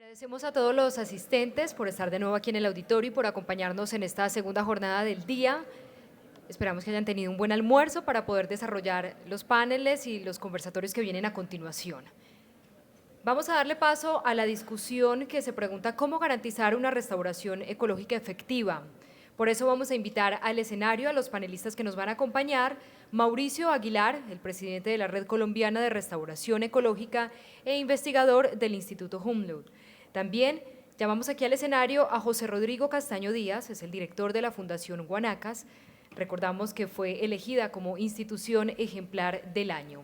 Agradecemos a todos los asistentes por estar de nuevo aquí en el auditorio y por acompañarnos en esta segunda jornada del día. Esperamos que hayan tenido un buen almuerzo para poder desarrollar los paneles y los conversatorios que vienen a continuación. Vamos a darle paso a la discusión que se pregunta cómo garantizar una restauración ecológica efectiva. Por eso vamos a invitar al escenario a los panelistas que nos van a acompañar: Mauricio Aguilar, el presidente de la Red Colombiana de Restauración Ecológica e investigador del Instituto Humboldt. También llamamos aquí al escenario a José Rodrigo Castaño Díaz, es el director de la Fundación Guanacas. Recordamos que fue elegida como institución ejemplar del año.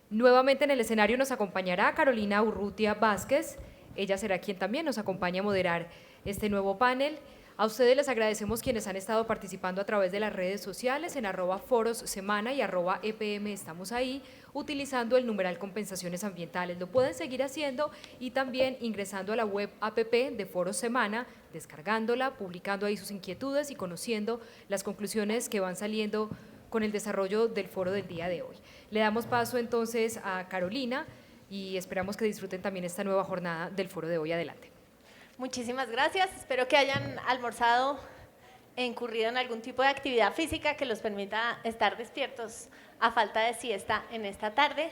Nuevamente en el escenario nos acompañará Carolina Urrutia Vázquez. Ella será quien también nos acompañe a moderar este nuevo panel. A ustedes les agradecemos quienes han estado participando a través de las redes sociales en @forossemana y @EPM estamos ahí, utilizando el numeral compensaciones ambientales. Lo pueden seguir haciendo y también ingresando a la web app de Foros Semana, descargándola, publicando ahí sus inquietudes y conociendo las conclusiones que van saliendo con el desarrollo del foro del día de hoy. Le damos paso entonces a Carolina y esperamos que disfruten también esta nueva jornada del foro de hoy. Adelante. Muchísimas gracias, espero que hayan almorzado e incurrido en algún tipo de actividad física que los permita estar despiertos a falta de siesta en esta tarde.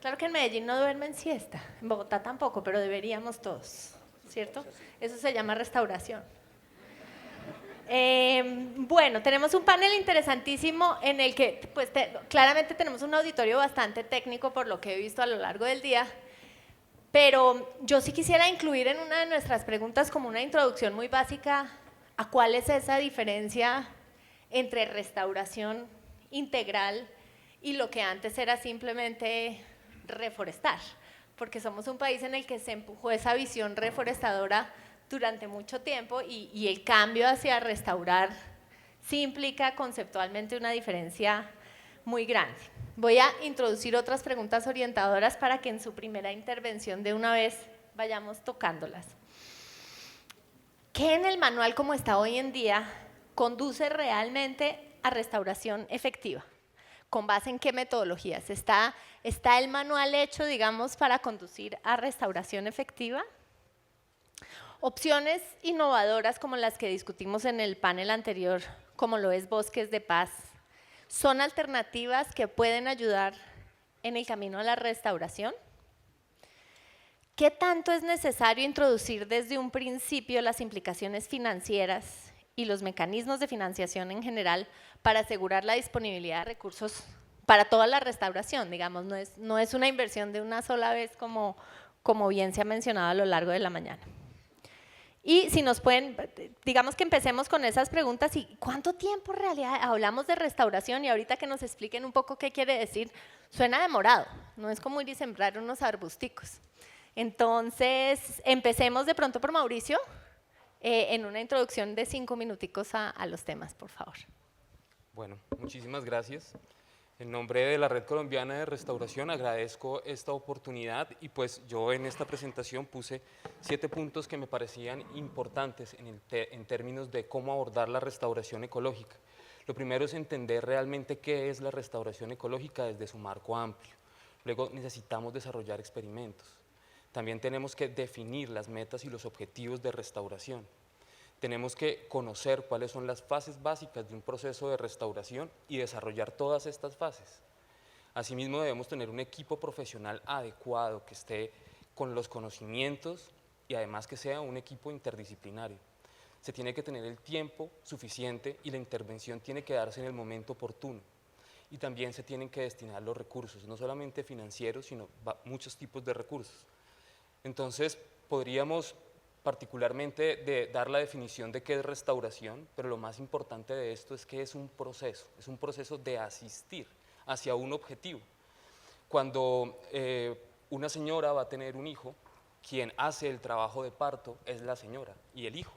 Claro que en Medellín no duermen siesta, en Bogotá tampoco, pero deberíamos todos, ¿cierto? Eso se llama restauración. Bueno, tenemos un panel interesantísimo en el que pues, claramente tenemos un auditorio bastante técnico por lo que he visto a lo largo del día. Pero yo sí quisiera incluir en una de nuestras preguntas como una introducción muy básica a cuál es esa diferencia entre restauración integral y lo que antes era simplemente reforestar, porque somos un país en el que se empujó esa visión reforestadora durante mucho tiempo y el cambio hacia restaurar sí implica conceptualmente una diferencia muy grande. Voy a introducir otras preguntas orientadoras para que en su primera intervención de una vez vayamos tocándolas. ¿Qué en el manual como está hoy en día conduce realmente a restauración efectiva? ¿Con base en qué metodologías? ¿Está el manual hecho, digamos, para conducir a restauración efectiva? Opciones innovadoras como las que discutimos en el panel anterior, como lo es Bosques de Paz, ¿son alternativas que pueden ayudar en el camino a la restauración? ¿Qué tanto es necesario introducir desde un principio las implicaciones financieras y los mecanismos de financiación en general para asegurar la disponibilidad de recursos para toda la restauración? Digamos, no es una inversión de una sola vez como bien se ha mencionado a lo largo de la mañana. Y si nos pueden, digamos que empecemos con esas preguntas. ¿Y cuánto tiempo en realidad hablamos de restauración? Y ahorita que nos expliquen un poco qué quiere decir, suena demorado, no es como ir y sembrar unos arbusticos. Entonces, empecemos de pronto por Mauricio, en una introducción de 5 minuticos a los temas, por favor. Bueno, muchísimas gracias. En nombre de la Red Colombiana de Restauración agradezco esta oportunidad y pues yo en esta presentación puse 7 puntos que me parecían importantes en términos de cómo abordar la restauración ecológica. Lo primero es entender realmente qué es la restauración ecológica desde su marco amplio. Luego necesitamos desarrollar experimentos. También tenemos que definir las metas y los objetivos de restauración. Tenemos que conocer cuáles son las fases básicas de un proceso de restauración y desarrollar todas estas fases. Asimismo, debemos tener un equipo profesional adecuado que esté con los conocimientos y además que sea un equipo interdisciplinario. Se tiene que tener el tiempo suficiente y la intervención tiene que darse en el momento oportuno. Y también se tienen que destinar los recursos, no solamente financieros, sino muchos tipos de recursos. Entonces, podríamos particularmente dar la definición de qué es restauración, pero lo más importante de esto es que es un proceso de asistir hacia un objetivo. Cuando una señora va a tener un hijo, quien hace el trabajo de parto es la señora y el hijo,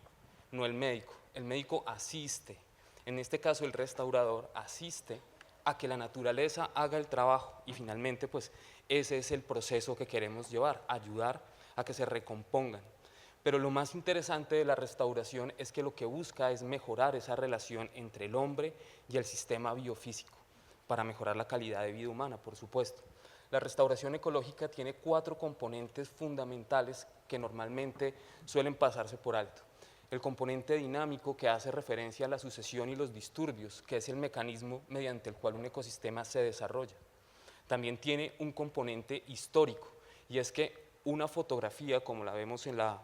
no el médico. El médico asiste, en este caso el restaurador asiste a que la naturaleza haga el trabajo y finalmente pues ese es el proceso que queremos llevar, ayudar a que se recompongan. Pero lo más interesante de la restauración es que lo que busca es mejorar esa relación entre el hombre y el sistema biofísico, para mejorar la calidad de vida humana, por supuesto. La restauración ecológica tiene 4 componentes fundamentales que normalmente suelen pasarse por alto. El componente dinámico, que hace referencia a la sucesión y los disturbios, que es el mecanismo mediante el cual un ecosistema se desarrolla. También tiene un componente histórico, y es que una fotografía, como la vemos en la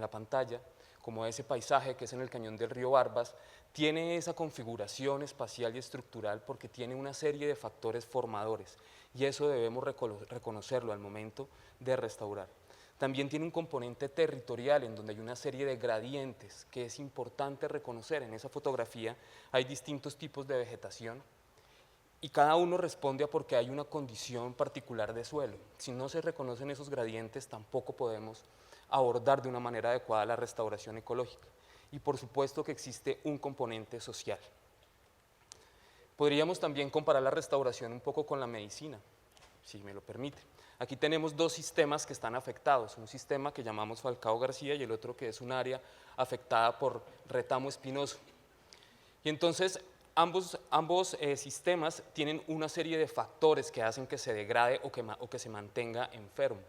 pantalla, como ese paisaje que es en el cañón del río Barbas, tiene esa configuración espacial y estructural porque tiene una serie de factores formadores, y eso debemos reconocerlo al momento de restaurar. También tiene un componente territorial en donde hay una serie de gradientes que es importante reconocer. En esa fotografía hay distintos tipos de vegetación y cada uno responde a porque hay una condición particular de suelo. Si no se reconocen esos gradientes, tampoco podemos abordar de una manera adecuada la restauración ecológica. Y por supuesto que existe un componente social. Podríamos también comparar la restauración un poco con la medicina, si me lo permite. Aquí tenemos dos sistemas que están afectados, un sistema que llamamos Falcao García y el otro que es un área afectada por retamo espinoso. Y entonces ambos sistemas tienen una serie de factores que hacen que se degrade o que se mantenga enfermo.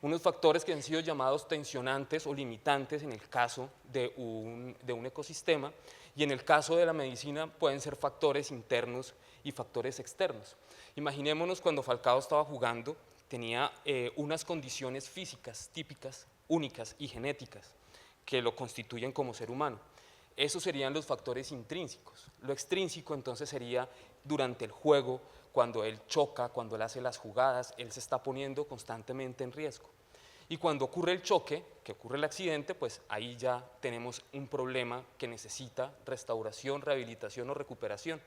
Unos factores que han sido llamados tensionantes o limitantes en el caso de un ecosistema, y en el caso de la medicina pueden ser factores internos y factores externos. Imaginémonos cuando Falcao estaba jugando, tenía unas condiciones físicas típicas, únicas y genéticas que lo constituyen como ser humano. Esos serían los factores intrínsecos. Lo extrínseco entonces sería durante el juego, cuando él choca, cuando él hace las jugadas, él se está poniendo constantemente en riesgo. Y cuando ocurre el choque, que ocurre el accidente, pues ahí ya tenemos un problema que necesita restauración, rehabilitación o recuperación.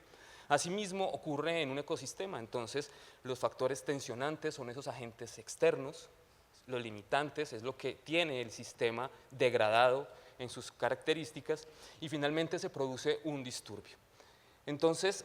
Asimismo ocurre en un ecosistema, entonces los factores tensionantes son esos agentes externos, los limitantes es lo que tiene el sistema degradado en sus características, y finalmente se produce un disturbio. Entonces,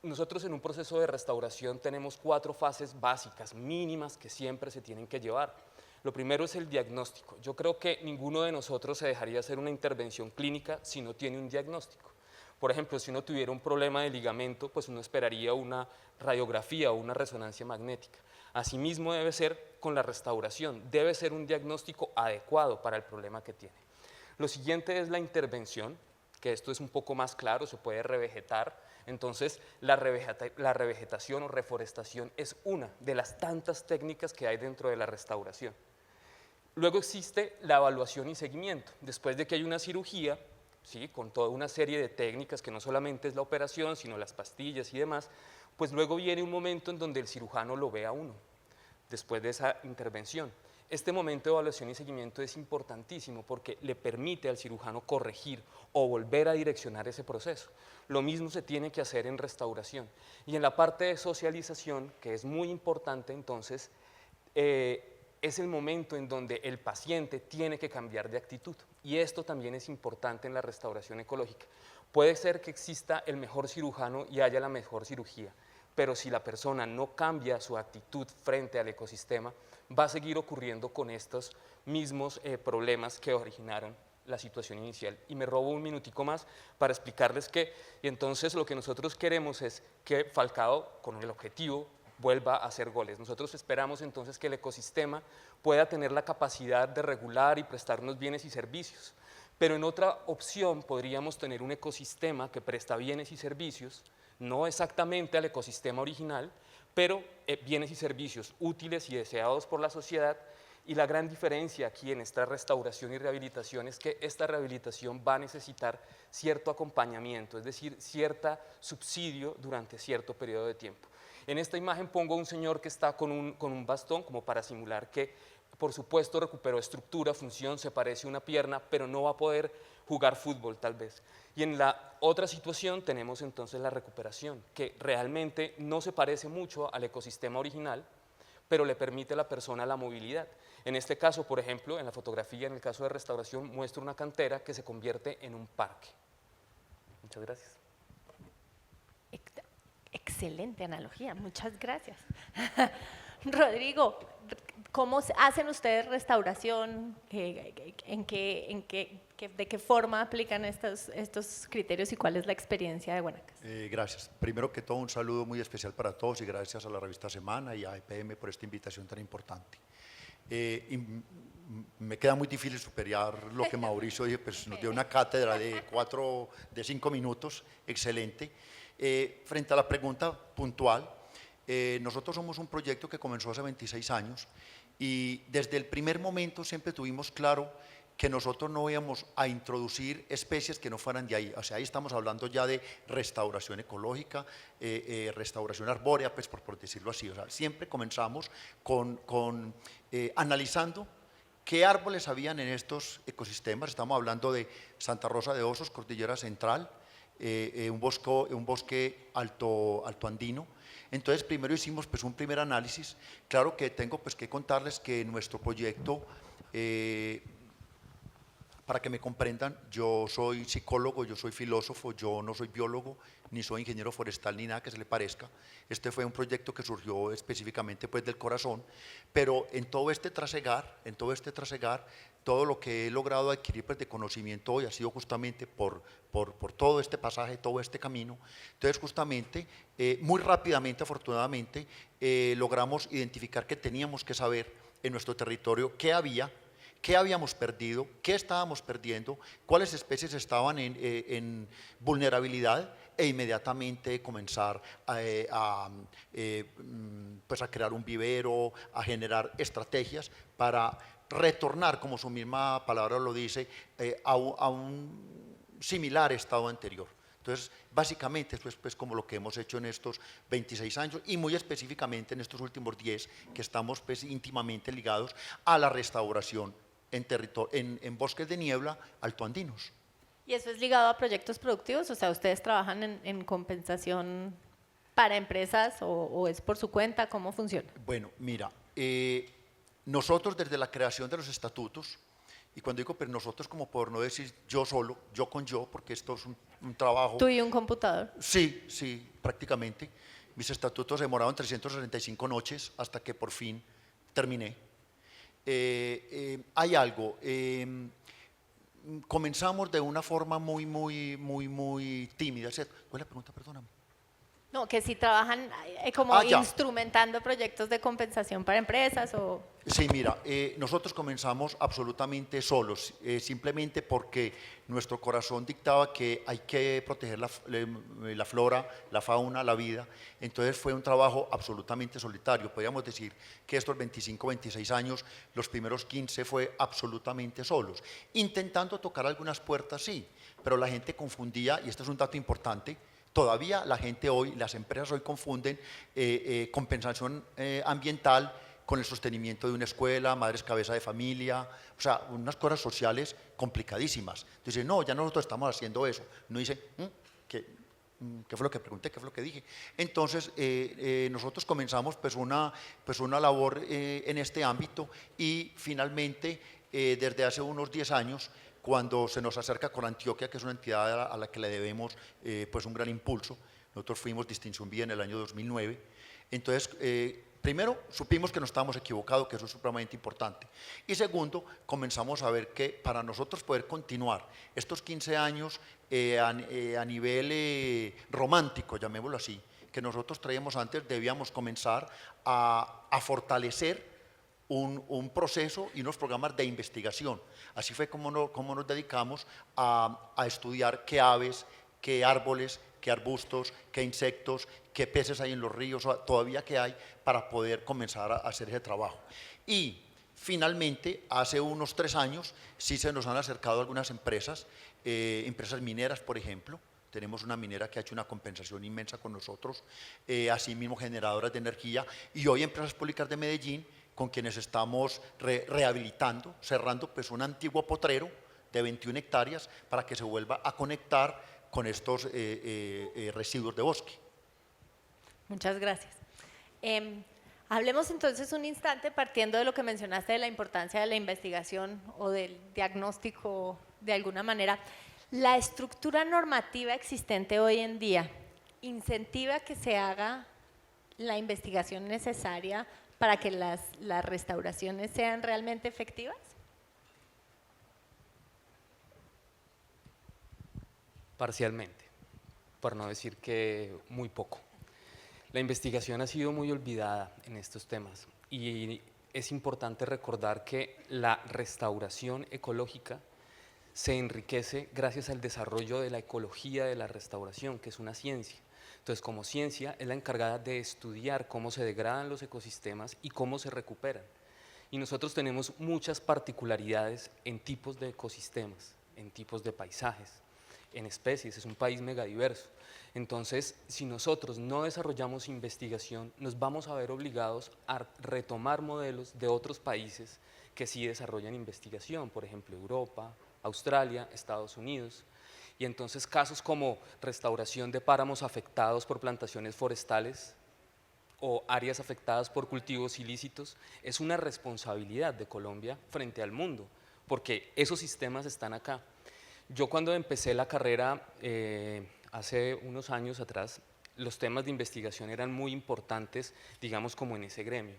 nosotros en un proceso de restauración tenemos 4 fases básicas, mínimas, que siempre se tienen que llevar. Lo primero es el diagnóstico. Yo creo que ninguno de nosotros se dejaría hacer una intervención clínica si no tiene un diagnóstico. Por ejemplo, si uno tuviera un problema de ligamento, pues uno esperaría una radiografía o una resonancia magnética. Asimismo debe ser con la restauración, debe ser un diagnóstico adecuado para el problema que tiene. Lo siguiente es la intervención, que esto es un poco más claro, se puede revegetar. Entonces, la revegetación o reforestación es una de las tantas técnicas que hay dentro de la restauración. Luego existe la evaluación y seguimiento. Después de que hay una cirugía, ¿sí?, con toda una serie de técnicas que no solamente es la operación, sino las pastillas y demás, pues luego viene un momento en donde el cirujano lo ve a uno, después de esa intervención. Este momento de evaluación y seguimiento es importantísimo porque le permite al cirujano corregir o volver a direccionar ese proceso. Lo mismo se tiene que hacer en restauración. Y en la parte de socialización, que es muy importante, entonces, es el momento en donde el paciente tiene que cambiar de actitud. Y esto también es importante en la restauración ecológica. Puede ser que exista el mejor cirujano y haya la mejor cirugía, pero si la persona no cambia su actitud frente al ecosistema, va a seguir ocurriendo con estos mismos problemas que originaron la situación inicial. Y me robo un minutico más para explicarles que, y entonces lo que nosotros queremos es que Falcao, con el objetivo, vuelva a hacer goles. Nosotros esperamos entonces que el ecosistema pueda tener la capacidad de regular y prestarnos bienes y servicios, pero en otra opción podríamos tener un ecosistema que presta bienes y servicios, no exactamente al ecosistema original, pero bienes y servicios útiles y deseados por la sociedad. Y la gran diferencia aquí en esta restauración y rehabilitación es que esta rehabilitación va a necesitar cierto acompañamiento, es decir, cierto subsidio durante cierto periodo de tiempo. En esta imagen pongo a un señor que está con un bastón, como para simular que, por supuesto, recuperó estructura, función, se parece a una pierna, pero no va a poder jugar fútbol tal vez. Y en la otra situación tenemos entonces la recuperación, que realmente no se parece mucho al ecosistema original, pero le permite a la persona la movilidad. En este caso, por ejemplo, en la fotografía, en el caso de restauración, muestra una cantera que se convierte en un parque. Muchas gracias. Excelente analogía, muchas gracias. Rodrigo, ¿cómo hacen ustedes restauración? ¿De qué forma aplican estos criterios y cuál es la experiencia de Guanacaste? Gracias. Primero que todo, un saludo muy especial para todos y gracias a la revista Semana y a EPM por esta invitación tan importante. me queda muy difícil superar lo que Mauricio dijo, pues nos dio una cátedra de 5 minutos, excelente. Frente a la pregunta puntual, nosotros somos un proyecto que comenzó hace 26 años y desde el primer momento siempre tuvimos claro que nosotros no íbamos a introducir especies que no fueran de ahí. O sea, ahí estamos hablando ya de restauración ecológica, restauración arbórea, pues por decirlo así. O sea, siempre comenzamos analizando qué árboles habían en estos ecosistemas. Estamos hablando de Santa Rosa de Osos, Cordillera Central, un bosque alto andino. Entonces, primero hicimos pues un primer análisis. Claro que tengo pues que contarles que nuestro proyecto, para que me comprendan, yo soy psicólogo, yo soy filósofo, yo no soy biólogo, ni soy ingeniero forestal, ni nada que se le parezca. Este fue un proyecto que surgió específicamente pues del corazón, pero en todo este trasegar, todo lo que he logrado adquirir pues, de conocimiento hoy ha sido justamente por todo este pasaje, todo este camino. Entonces justamente, muy rápidamente, afortunadamente, logramos identificar que teníamos que saber en nuestro territorio qué habíamos perdido, qué estábamos perdiendo, cuáles especies estaban en vulnerabilidad e inmediatamente comenzar pues a crear un vivero, a generar estrategias para retornar, como su misma palabra lo dice, a un similar estado anterior. Entonces, básicamente, esto es pues, como lo que hemos hecho en estos 26 años y muy específicamente en estos últimos 10, que estamos pues, íntimamente ligados a la restauración en bosques de niebla altoandinos. ¿Y eso es ligado a proyectos productivos? O sea, ¿ustedes trabajan en compensación para empresas o es por su cuenta? ¿Cómo funciona? Bueno, mira, nosotros desde la creación de los estatutos, y cuando digo pero nosotros como por no decir yo solo, yo con yo, porque esto es un trabajo… ¿Tú y un computador? Sí, prácticamente. Mis estatutos demoraron 365 noches hasta que por fin terminé. Hay algo, comenzamos de una forma muy tímida, ¿cierto? ¿Cuál es la pregunta? Perdóname. No, que si trabajan como Ya. instrumentando proyectos de compensación para empresas o… Sí, mira, nosotros comenzamos absolutamente solos, simplemente porque nuestro corazón dictaba que hay que proteger la flora, la fauna, la vida. Entonces fue un trabajo absolutamente solitario. Podríamos decir que estos 25, 26 años, los primeros 15 fue absolutamente solos. Intentando tocar algunas puertas, sí, pero la gente confundía, y este es un dato importante, todavía la gente hoy, las empresas hoy confunden compensación ambiental con el sostenimiento de una escuela, madres cabeza de familia, o sea, unas cosas sociales complicadísimas. Entonces, no, ya nosotros estamos haciendo eso. No dice, ¿qué fue lo que pregunté? ¿Qué fue lo que dije? Entonces, nosotros comenzamos pues una labor en este ámbito y finalmente, desde hace unos 10 años, cuando se nos acerca con Antioquia, que es una entidad a la que le debemos pues un gran impulso, nosotros fuimos Distinción Vía en el año 2009, entonces, primero, supimos que nos estábamos equivocados, que eso es supremamente importante. Y segundo, comenzamos a ver que para nosotros poder continuar estos 15 años a nivel romántico, llamémoslo así, que nosotros traíamos antes, debíamos comenzar a fortalecer un proceso y unos programas de investigación. Así fue como nos dedicamos a estudiar qué aves, qué árboles, qué arbustos, qué insectos, qué peces hay en los ríos, todavía qué hay, para poder comenzar a hacer ese trabajo. Y finalmente, hace unos 3 años, sí se nos han acercado algunas empresas, empresas mineras, por ejemplo. Tenemos una minera que ha hecho una compensación inmensa con nosotros, asimismo generadoras de energía, y hoy empresas públicas de Medellín, con quienes estamos rehabilitando, cerrando pues un antiguo potrero de 21 hectáreas para que se vuelva a conectar con estos residuos de bosque. Muchas gracias. Hablemos entonces un instante partiendo de lo que mencionaste de la importancia de la investigación o del diagnóstico de alguna manera. ¿La estructura normativa existente hoy en día incentiva que se haga la investigación necesaria para que las restauraciones sean realmente efectivas? Parcialmente, por no decir que muy poco. La investigación ha sido muy olvidada en estos temas y es importante recordar que la restauración ecológica se enriquece gracias al desarrollo de la ecología de la restauración, que es una ciencia. Entonces, como ciencia, es la encargada de estudiar cómo se degradan los ecosistemas y cómo se recuperan. Y nosotros tenemos muchas particularidades en tipos de ecosistemas, en tipos de paisajes, en especies, es un país megadiverso. Entonces, si nosotros no desarrollamos investigación, nos vamos a ver obligados a retomar modelos de otros países que sí desarrollan investigación, por ejemplo, Europa, Australia, Estados Unidos. Y entonces casos como restauración de páramos afectados por plantaciones forestales o áreas afectadas por cultivos ilícitos es una responsabilidad de Colombia frente al mundo, porque esos sistemas están acá. Yo cuando empecé la carrera hace unos años atrás, los temas de investigación eran muy importantes, digamos, como en ese gremio,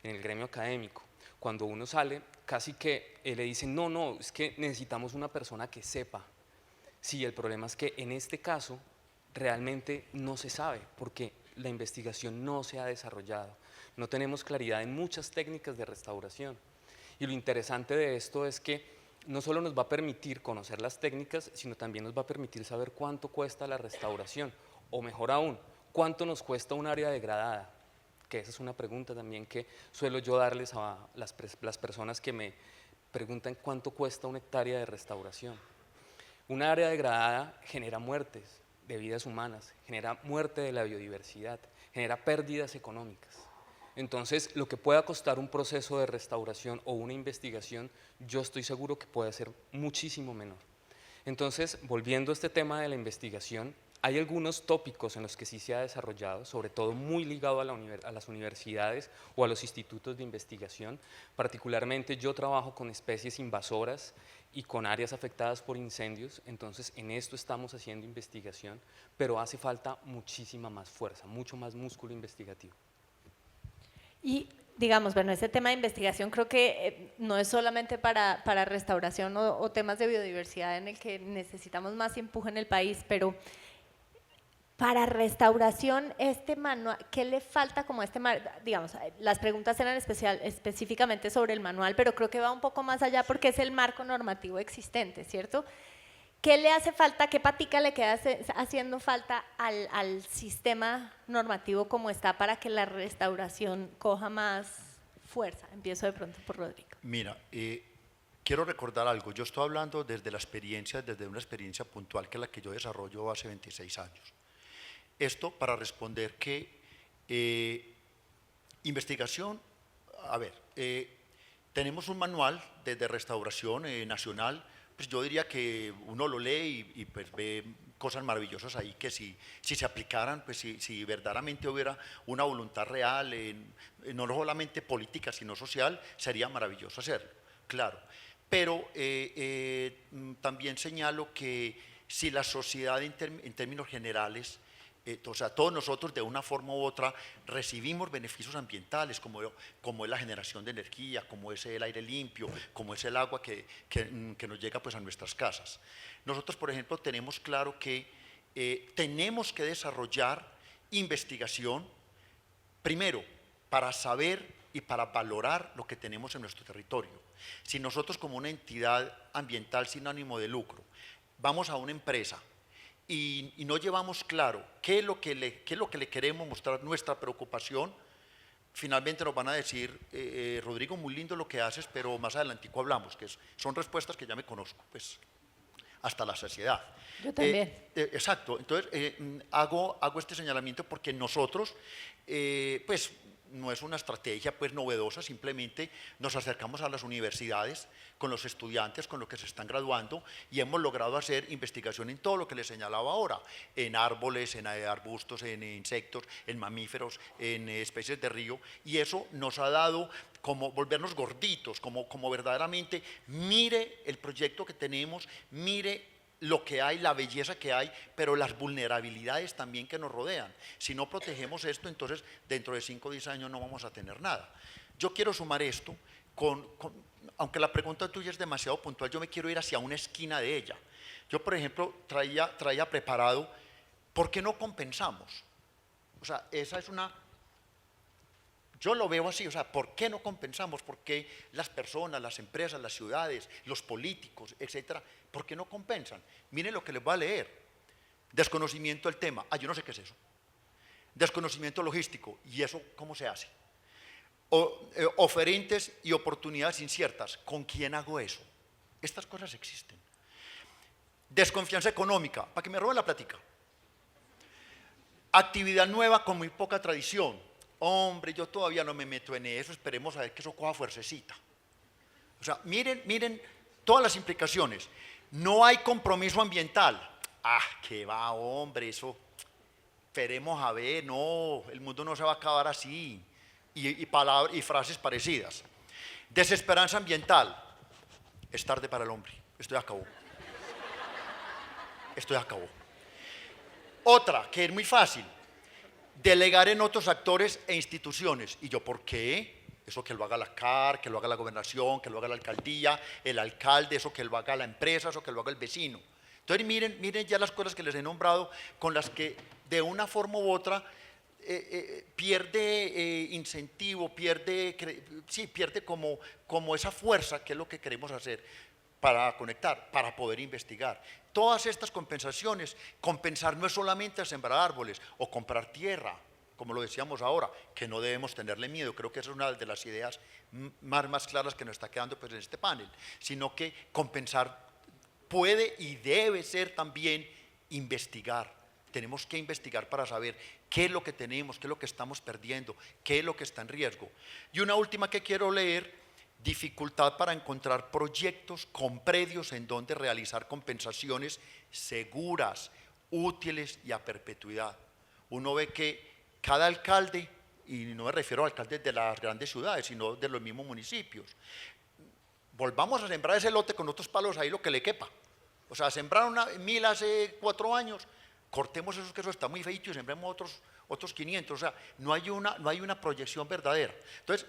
en el gremio académico. Cuando uno sale, casi que le dicen, no, es que necesitamos una persona que sepa. Sí, el problema es que en este caso realmente no se sabe, porque la investigación no se ha desarrollado. No tenemos claridad en muchas técnicas de restauración. Y lo interesante de esto es que no solo nos va a permitir conocer las técnicas, sino también nos va a permitir saber cuánto cuesta la restauración, o mejor aún, cuánto nos cuesta un área degradada, que esa es una pregunta también que suelo yo darles a las personas que me preguntan cuánto cuesta una hectárea de restauración. Una área degradada genera muertes de vidas humanas, genera muerte de la biodiversidad, genera pérdidas económicas. Entonces, lo que pueda costar un proceso de restauración o una investigación, yo estoy seguro que puede ser muchísimo menor. Entonces, volviendo a este tema de la investigación, hay algunos tópicos en los que sí se ha desarrollado, sobre todo muy ligado a las universidades o a los institutos de investigación. Particularmente yo trabajo con especies invasoras y con áreas afectadas por incendios, entonces en esto estamos haciendo investigación, pero hace falta muchísima más fuerza, mucho más músculo investigativo. Y digamos, bueno, ese tema de investigación creo que no es solamente para restauración o temas de biodiversidad en el que necesitamos más empuje en el país, pero para restauración, este manual, ¿qué le falta como este manual? Digamos, las preguntas eran específicamente sobre el manual, pero creo que va un poco más allá porque es el marco normativo existente, ¿cierto? ¿Qué le hace falta, qué patica le queda haciendo falta al sistema normativo como está para que la restauración coja más fuerza? Empiezo de pronto por Rodrigo. Mira, quiero recordar algo. Yo estoy hablando desde una experiencia puntual que es la que yo desarrollo hace 26 años. Esto para responder que investigación, a ver, tenemos un manual de restauración nacional, pues yo diría que uno lo lee y pues ve cosas maravillosas ahí que si se aplicaran, pues si verdaderamente hubiera una voluntad real, no solamente política sino social, sería maravilloso hacerlo, claro. Pero también señalo que si la sociedad en términos generales, o sea, todos nosotros de una forma u otra recibimos beneficios ambientales como es la generación de energía, como es el aire limpio, como es el agua que nos llega pues a nuestras casas. Nosotros, por ejemplo, tenemos claro que tenemos que desarrollar investigación, primero, para saber y para valorar lo que tenemos en nuestro territorio. Si nosotros como una entidad ambiental sin ánimo de lucro vamos a una empresa y no llevamos claro qué es lo que le queremos mostrar, nuestra preocupación, finalmente nos van a decir, Rodrigo, muy lindo lo que haces, pero más adelantico hablamos, que son respuestas que ya me conozco, pues, hasta la saciedad. Yo también. Exacto, entonces hago este señalamiento porque nosotros, pues, no es una estrategia pues novedosa, simplemente nos acercamos a las universidades con los estudiantes, con los que se están graduando y hemos logrado hacer investigación en todo lo que les señalaba ahora, en árboles, en arbustos, en insectos, en mamíferos, en especies de río, y eso nos ha dado como volvernos gorditos, como verdaderamente mire el proyecto que tenemos, mire lo que hay, la belleza que hay, pero las vulnerabilidades también que nos rodean. Si no protegemos esto, entonces dentro de 5 o 10 años no vamos a tener nada. Yo quiero sumar esto, aunque la pregunta tuya es demasiado puntual, yo me quiero ir hacia una esquina de ella. Yo, por ejemplo, traía preparado, ¿por qué no compensamos? O sea, esa es una Yo lo veo así, o sea, ¿por qué no compensamos? ¿Por qué las personas, las empresas, las ciudades, los políticos, etcétera, por qué no compensan? Miren lo que les voy a leer. Desconocimiento del tema. Yo no sé qué es eso. Desconocimiento logístico. ¿Y eso cómo se hace? Oferentes y oportunidades inciertas. ¿Con quién hago eso? Estas cosas existen. Desconfianza económica. Para que me roben la plática. Actividad nueva con muy poca tradición. Hombre, yo todavía no me meto en eso, esperemos a ver que eso coja fuercecita. O sea, miren todas las implicaciones. No hay compromiso ambiental. Que va, hombre, eso, esperemos a ver, no, el mundo no se va a acabar así. Y frases parecidas. Desesperanza ambiental. Es tarde para el hombre, esto ya acabó. Esto ya acabó. Otra, que es muy fácil. Delegar en otros actores e instituciones. ¿Y yo por qué? Eso que lo haga la CAR, que lo haga la gobernación, que lo haga la alcaldía, el alcalde, eso que lo haga la empresa, eso que lo haga el vecino. Entonces miren ya las cosas que les he nombrado con las que de una forma u otra pierde incentivo, pierde como esa fuerza que es lo que queremos hacer para conectar, para poder investigar. Todas estas compensaciones, compensar no es solamente sembrar árboles o comprar tierra, como lo decíamos ahora, que no debemos tenerle miedo, creo que esa es una de las ideas más claras que nos está quedando pues, en este panel, sino que compensar puede y debe ser también investigar. Tenemos que investigar para saber qué es lo que tenemos, qué es lo que estamos perdiendo, qué es lo que está en riesgo. Y una última que quiero leer: dificultad para encontrar proyectos con predios en donde realizar compensaciones seguras, útiles y a perpetuidad. Uno ve que cada alcalde, y no me refiero a alcaldes de las grandes ciudades, sino de los mismos municipios, volvamos a sembrar ese lote con otros palos ahí lo que le quepa. O sea, sembraron 1000 hace 4 años, cortemos esos que eso está muy feito y sembremos otros 500. O sea, no hay una proyección verdadera. Entonces,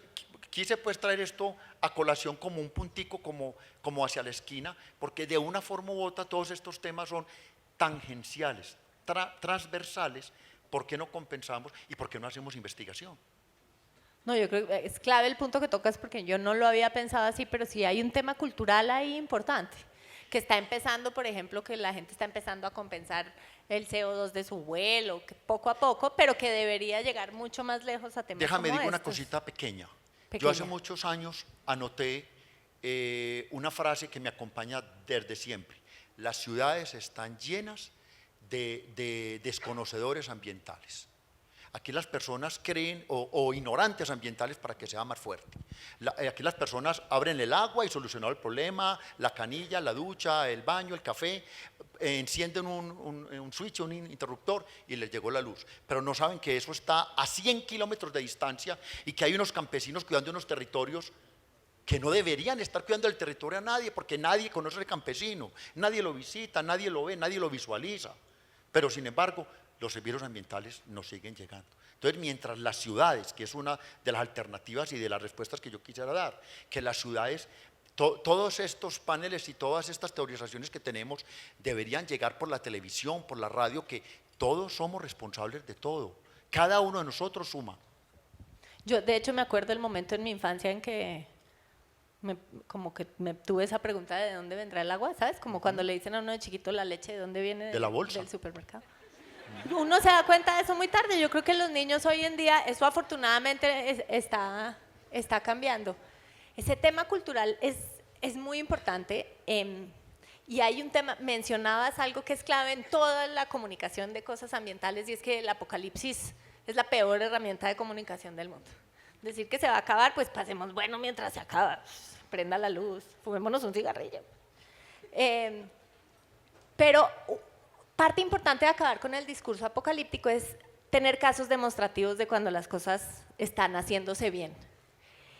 quise pues traer esto a colación como un puntico, como hacia la esquina, porque de una forma u otra todos estos temas son tangenciales, transversales. ¿Por qué no compensamos y por qué no hacemos investigación? No, yo creo que es clave el punto que tocas porque yo no lo había pensado así, pero sí hay un tema cultural ahí importante, que está empezando, por ejemplo, que la gente está empezando a compensar el CO2 de su vuelo, que poco a poco, pero que debería llegar mucho más lejos a temas Déjame como digo una estos. cosita pequeña. Yo hace muchos años anoté una frase que me acompaña desde siempre. Las ciudades están llenas de desconocedores ambientales. Aquí las personas creen, o ignorantes ambientales para que sea más fuerte. Aquí las personas abren el agua y solucionan el problema, la canilla, la ducha, el baño, el café, encienden un switch, un interruptor y les llegó la luz. Pero no saben que eso está a 100 kilómetros de distancia y que hay unos campesinos cuidando unos territorios que no deberían estar cuidando el territorio a nadie, porque nadie conoce al campesino, nadie lo visita, nadie lo ve, nadie lo visualiza. Pero sin embargo, los servicios ambientales nos siguen llegando. Entonces, mientras las ciudades, que es una de las alternativas y de las respuestas que yo quisiera dar, que las ciudades, todos estos paneles y todas estas teorizaciones que tenemos deberían llegar por la televisión, por la radio, que todos somos responsables de todo. Cada uno de nosotros suma. Yo, de hecho, me acuerdo el momento en mi infancia en que como que me tuve esa pregunta de dónde vendrá el agua, ¿sabes? Como cuando le dicen a uno de chiquito la leche, ¿de dónde viene? De la bolsa. Del supermercado. Uno se da cuenta de eso muy tarde. Yo creo que los niños hoy en día, eso afortunadamente está cambiando. Ese tema cultural es muy importante y hay un tema, mencionabas algo que es clave en toda la comunicación de cosas ambientales y es que el apocalipsis es la peor herramienta de comunicación del mundo. Decir que se va a acabar, pues pasemos bueno mientras se acaba, prenda la luz, fumémonos un cigarrillo. Pero parte importante de acabar con el discurso apocalíptico es tener casos demostrativos de cuando las cosas están haciéndose bien.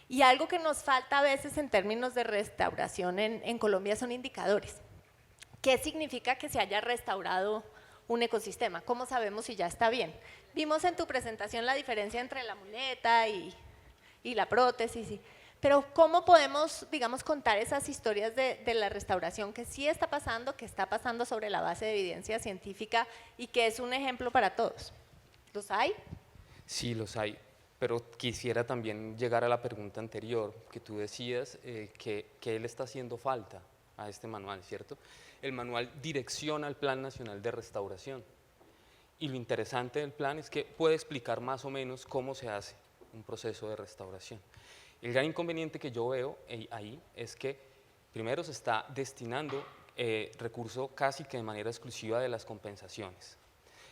Y algo que nos falta a veces en términos de restauración en Colombia son indicadores. ¿Qué significa que se haya restaurado un ecosistema? ¿Cómo sabemos si ya está bien? Vimos en tu presentación la diferencia entre la muleta y la prótesis, pero ¿cómo podemos, digamos, contar esas historias de la restauración que sí está pasando, que está pasando sobre la base de evidencia científica y que es un ejemplo para todos? ¿Los hay? Sí, los hay. Pero quisiera también llegar a la pregunta anterior, que tú decías que le está haciendo falta a este manual, ¿cierto? El manual direcciona el Plan Nacional de Restauración. Y lo interesante del plan es que puede explicar más o menos cómo se hace un proceso de restauración. El gran inconveniente que yo veo ahí es que primero se está destinando recurso casi que de manera exclusiva de las compensaciones.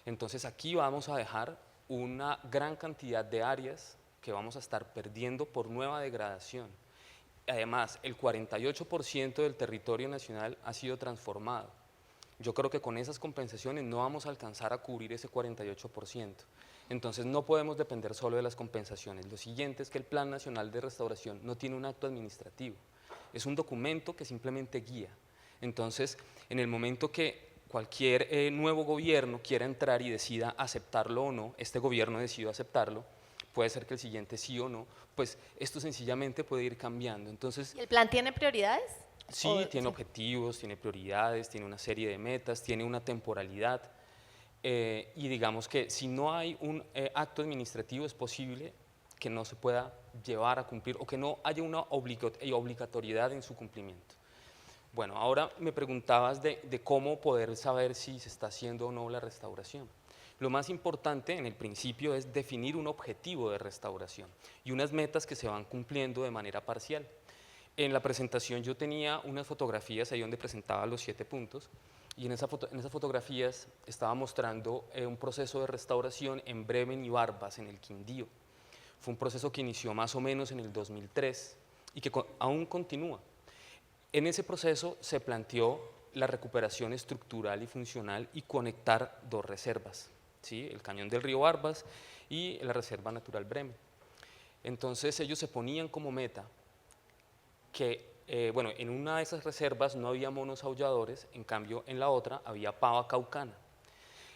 Entonces aquí vamos a dejar una gran cantidad de áreas que vamos a estar perdiendo por nueva degradación. Además, el 48% del territorio nacional ha sido transformado. Yo creo que con esas compensaciones no vamos a alcanzar a cubrir ese 48%. Entonces no podemos depender solo de las compensaciones. Lo siguiente es que el Plan Nacional de Restauración no tiene un acto administrativo, es un documento que simplemente guía. Entonces, en el momento que cualquier nuevo gobierno quiera entrar y decida aceptarlo o no, este gobierno decidió aceptarlo, puede ser que el siguiente sí o no, pues esto sencillamente puede ir cambiando. Entonces, ¿Y el plan tiene prioridades? sí, tiene objetivos, tiene prioridades, tiene una serie de metas, tiene una temporalidad y digamos que si no hay un acto administrativo es posible que no se pueda llevar a cumplir o que no haya una obligatoriedad en su cumplimiento. Bueno, ahora me preguntabas de cómo poder saber si se está haciendo o no la restauración. Lo más importante en el principio es definir un objetivo de restauración y unas metas que se van cumpliendo de manera parcial. En la presentación yo tenía unas fotografías ahí donde presentaba los 7 puntos y en esas fotografías estaba mostrando un proceso de restauración en Bremen y Barbas, en el Quindío. Fue un proceso que inició más o menos en el 2003 y que aún continúa. En ese proceso se planteó la recuperación estructural y funcional y conectar 2 reservas, ¿sí? El cañón del río Barbas y la Reserva Natural Bremen. Entonces ellos se ponían como meta que, bueno, en una de esas reservas no había monos aulladores, en cambio en la otra había pava caucana.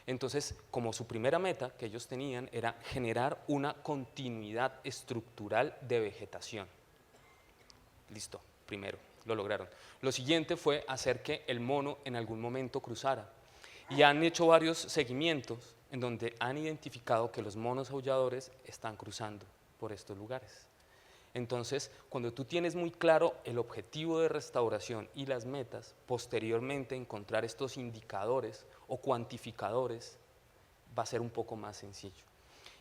Entonces, como su primera meta que ellos tenían era generar una continuidad estructural de vegetación. Listo, primero, lo lograron. Lo siguiente fue hacer que el mono en algún momento cruzara. Y han hecho varios seguimientos en donde han identificado que los monos aulladores están cruzando por estos lugares. Entonces, cuando tú tienes muy claro el objetivo de restauración y las metas, posteriormente encontrar estos indicadores o cuantificadores va a ser un poco más sencillo.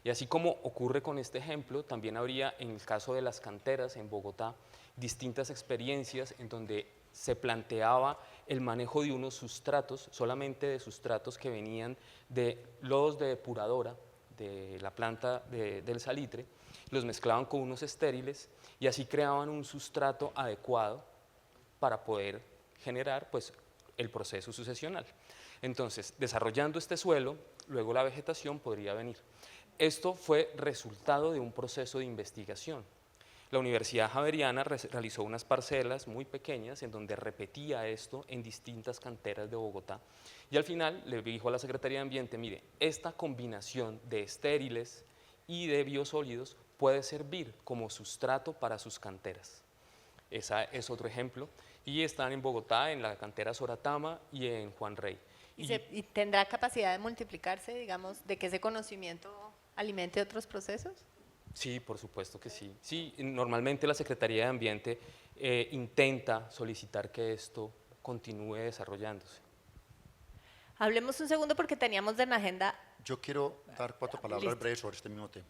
Y así como ocurre con este ejemplo, también habría en el caso de las canteras en Bogotá distintas experiencias en donde se planteaba el manejo de unos sustratos, solamente de sustratos que venían de lodos de depuradora de la planta del salitre, los mezclaban con unos estériles y así creaban un sustrato adecuado para poder generar pues, el proceso sucesional. Entonces, desarrollando este suelo, luego la vegetación podría venir. Esto fue resultado de un proceso de investigación. La Universidad Javeriana realizó unas parcelas muy pequeñas en donde repetía esto en distintas canteras de Bogotá y al final le dijo a la Secretaría de Ambiente, mire, esta combinación de estériles y de biosólidos puede servir como sustrato para sus canteras. Ese es otro ejemplo y están en Bogotá, en la cantera Soratama y en Juan Rey. ¿Y tendrá capacidad de multiplicarse, digamos, de que ese conocimiento alimente otros procesos? Sí, por supuesto que sí. Sí, normalmente la Secretaría de Ambiente intenta solicitar que esto continúe desarrollándose. Hablemos un segundo porque teníamos en la agenda. Yo quiero dar 4 palabras Listo. breves sobre este mismo tema.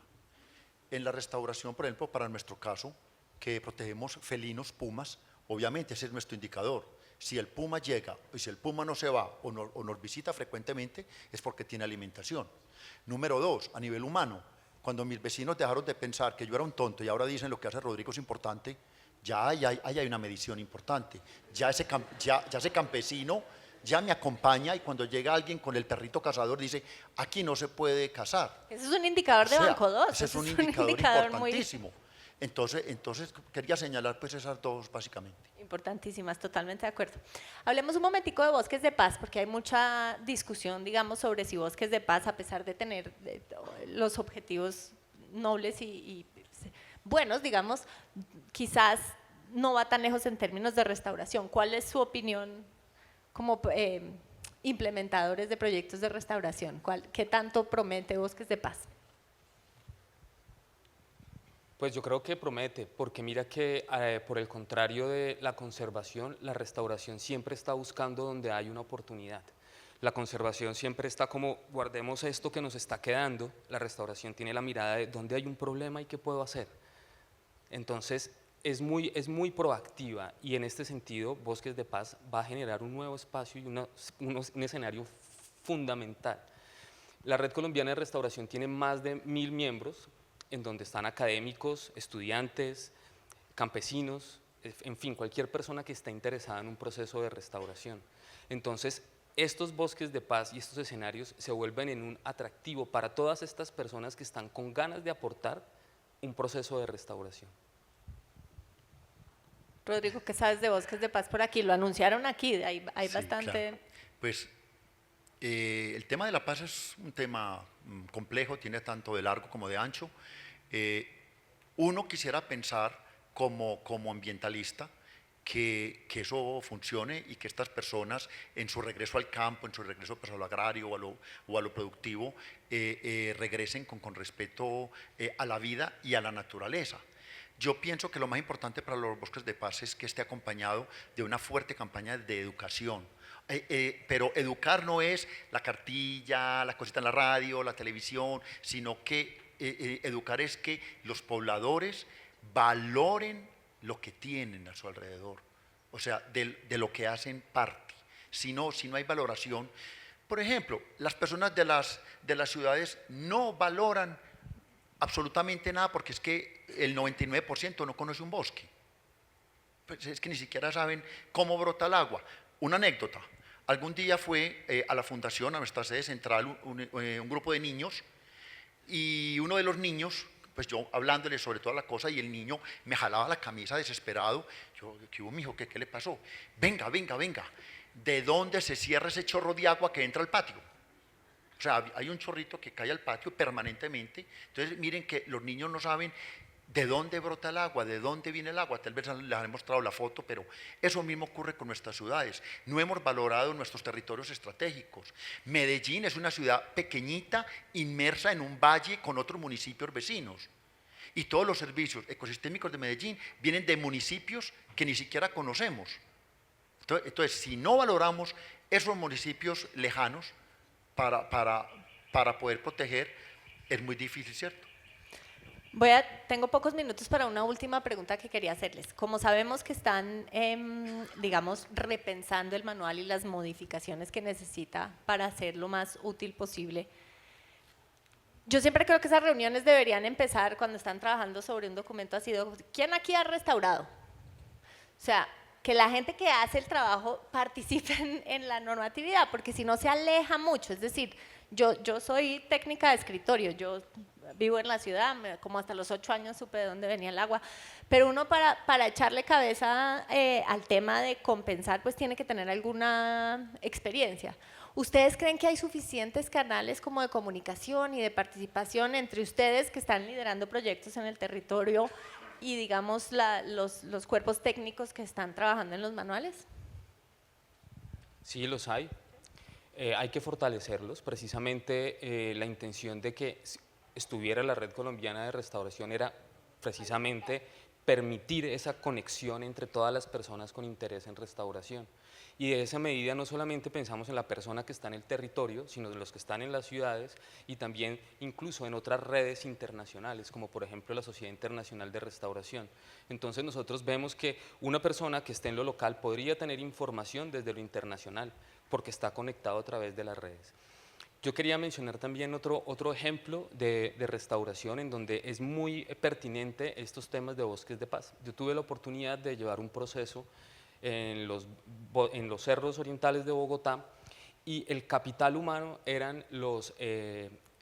En la restauración, por ejemplo, para nuestro caso, que protegemos felinos, pumas, obviamente ese es nuestro indicador. Si el puma llega y si el puma no se va o nos visita frecuentemente, es porque tiene alimentación. Número 2, a nivel humano, cuando mis vecinos dejaron de pensar que yo era un tonto y ahora dicen lo que hace Rodrigo es importante, ya hay una medición importante. Ya ese campesino ya me acompaña y cuando llega alguien con el perrito cazador dice, aquí no se puede cazar. Ese es un indicador de Banco 2. Ese es un indicador importantísimo. Entonces, quería señalar pues esas 2 básicamente. Importantísimas, totalmente de acuerdo. Hablemos un momentico de bosques de paz, porque hay mucha discusión, digamos, sobre si bosques de paz, a pesar de tener los objetivos nobles y buenos, digamos, quizás no va tan lejos en términos de restauración. ¿Cuál es su opinión como implementadores de proyectos de restauración? ¿Qué tanto promete bosques de paz? Pues yo creo que promete, porque mira que por el contrario de la conservación, la restauración siempre está buscando donde hay una oportunidad. La conservación siempre está como, guardemos esto que nos está quedando, la restauración tiene la mirada de dónde hay un problema y qué puedo hacer. Entonces, es muy proactiva y en este sentido, Bosques de Paz va a generar un nuevo espacio y un escenario fundamental. La Red Colombiana de Restauración tiene más de 1000 miembros, en donde están académicos, estudiantes, campesinos, en fin, cualquier persona que esté interesada en un proceso de restauración. Entonces, estos bosques de paz y estos escenarios se vuelven en un atractivo para todas estas personas que están con ganas de aportar un proceso de restauración. Rodrigo, ¿qué sabes de Bosques de Paz por aquí? Lo anunciaron aquí, hay Sí, bastante… claro. Pues el tema de la paz es un tema complejo, tiene tanto de largo como de ancho. Uno quisiera pensar como ambientalista que eso funcione y que estas personas en su regreso al campo, en su regreso pues, a lo agrario o a lo productivo, regresen con respeto a la vida y a la naturaleza. Yo pienso que lo más importante para los bosques de paz es que esté acompañado de una fuerte campaña de educación. Pero educar no es la cartilla, la cosita en la radio, la televisión, sino que educar es que los pobladores valoren lo que tienen a su alrededor, o sea, de lo que hacen parte. Si no hay valoración, por ejemplo, las personas de las ciudades no valoran absolutamente nada porque es que el 99% no conoce un bosque. Pues es que ni siquiera saben cómo brota el agua. Una anécdota. Algún día fue a la fundación, a nuestra sede central, un grupo de niños y uno de los niños, pues yo hablándole sobre toda la cosa y el niño me jalaba la camisa desesperado. Yo, ¿qué hubo, mijo? ¿Qué le pasó? Venga. ¿De dónde se cierra ese chorro de agua que entra al patio? O sea, hay un chorrito que cae al patio permanentemente. Entonces, miren que los niños no saben de dónde brota el agua, de dónde viene el agua. Tal vez les han mostrado la foto, pero eso mismo ocurre con nuestras ciudades. No hemos valorado nuestros territorios estratégicos. Medellín es una ciudad pequeñita, inmersa en un valle con otros municipios vecinos. Y todos los servicios ecosistémicos de Medellín vienen de municipios que ni siquiera conocemos. Entonces si no valoramos esos municipios lejanos, para poder proteger, es muy difícil, ¿cierto? Tengo pocos minutos para una última pregunta que quería hacerles. Como sabemos que están, digamos, repensando el manual y las modificaciones que necesita para hacerlo más útil posible, yo siempre creo que esas reuniones deberían empezar cuando están trabajando sobre un documento así. ¿Quién aquí ha restaurado? O sea, que la gente que hace el trabajo participe en la normatividad, porque si no se aleja mucho. Es decir, yo soy técnica de escritorio, yo vivo en la ciudad, como hasta los 8 años supe de dónde venía el agua, pero uno para echarle cabeza al tema de compensar, pues tiene que tener alguna experiencia. ¿Ustedes creen que hay suficientes canales como de comunicación y de participación entre ustedes que están liderando proyectos en el territorio y digamos los cuerpos técnicos que están trabajando en los manuales? Sí, los hay. Hay que fortalecerlos. Precisamente la intención de que estuviera la Red Colombiana de Restauración era precisamente permitir esa conexión entre todas las personas con interés en restauración. Y de esa medida no solamente pensamos en la persona que está en el territorio, sino en los que están en las ciudades y también incluso en otras redes internacionales, como por ejemplo la Sociedad Internacional de Restauración. Entonces nosotros vemos que una persona que esté en lo local podría tener información desde lo internacional, porque está conectado a través de las redes. Yo quería mencionar también otro ejemplo de restauración en donde es muy pertinente estos temas de bosques de paz. Yo tuve la oportunidad de llevar un proceso en los cerros orientales de Bogotá y el capital humano eran los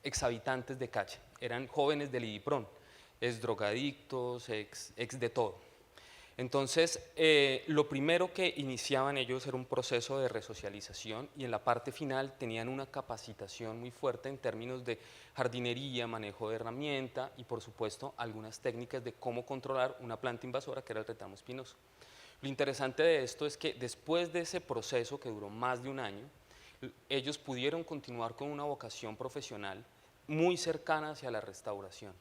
exhabitantes de calle, eran jóvenes del IDIPRON, ex drogadictos, ex de todo. Entonces, lo primero que iniciaban ellos era un proceso de resocialización y en la parte final tenían una capacitación muy fuerte en términos de jardinería, manejo de herramienta y por supuesto algunas técnicas de cómo controlar una planta invasora que era el retamo espinoso. Lo interesante de esto es que después de ese proceso que duró más de un año, ellos pudieron continuar con una vocación profesional muy cercana hacia la restauración.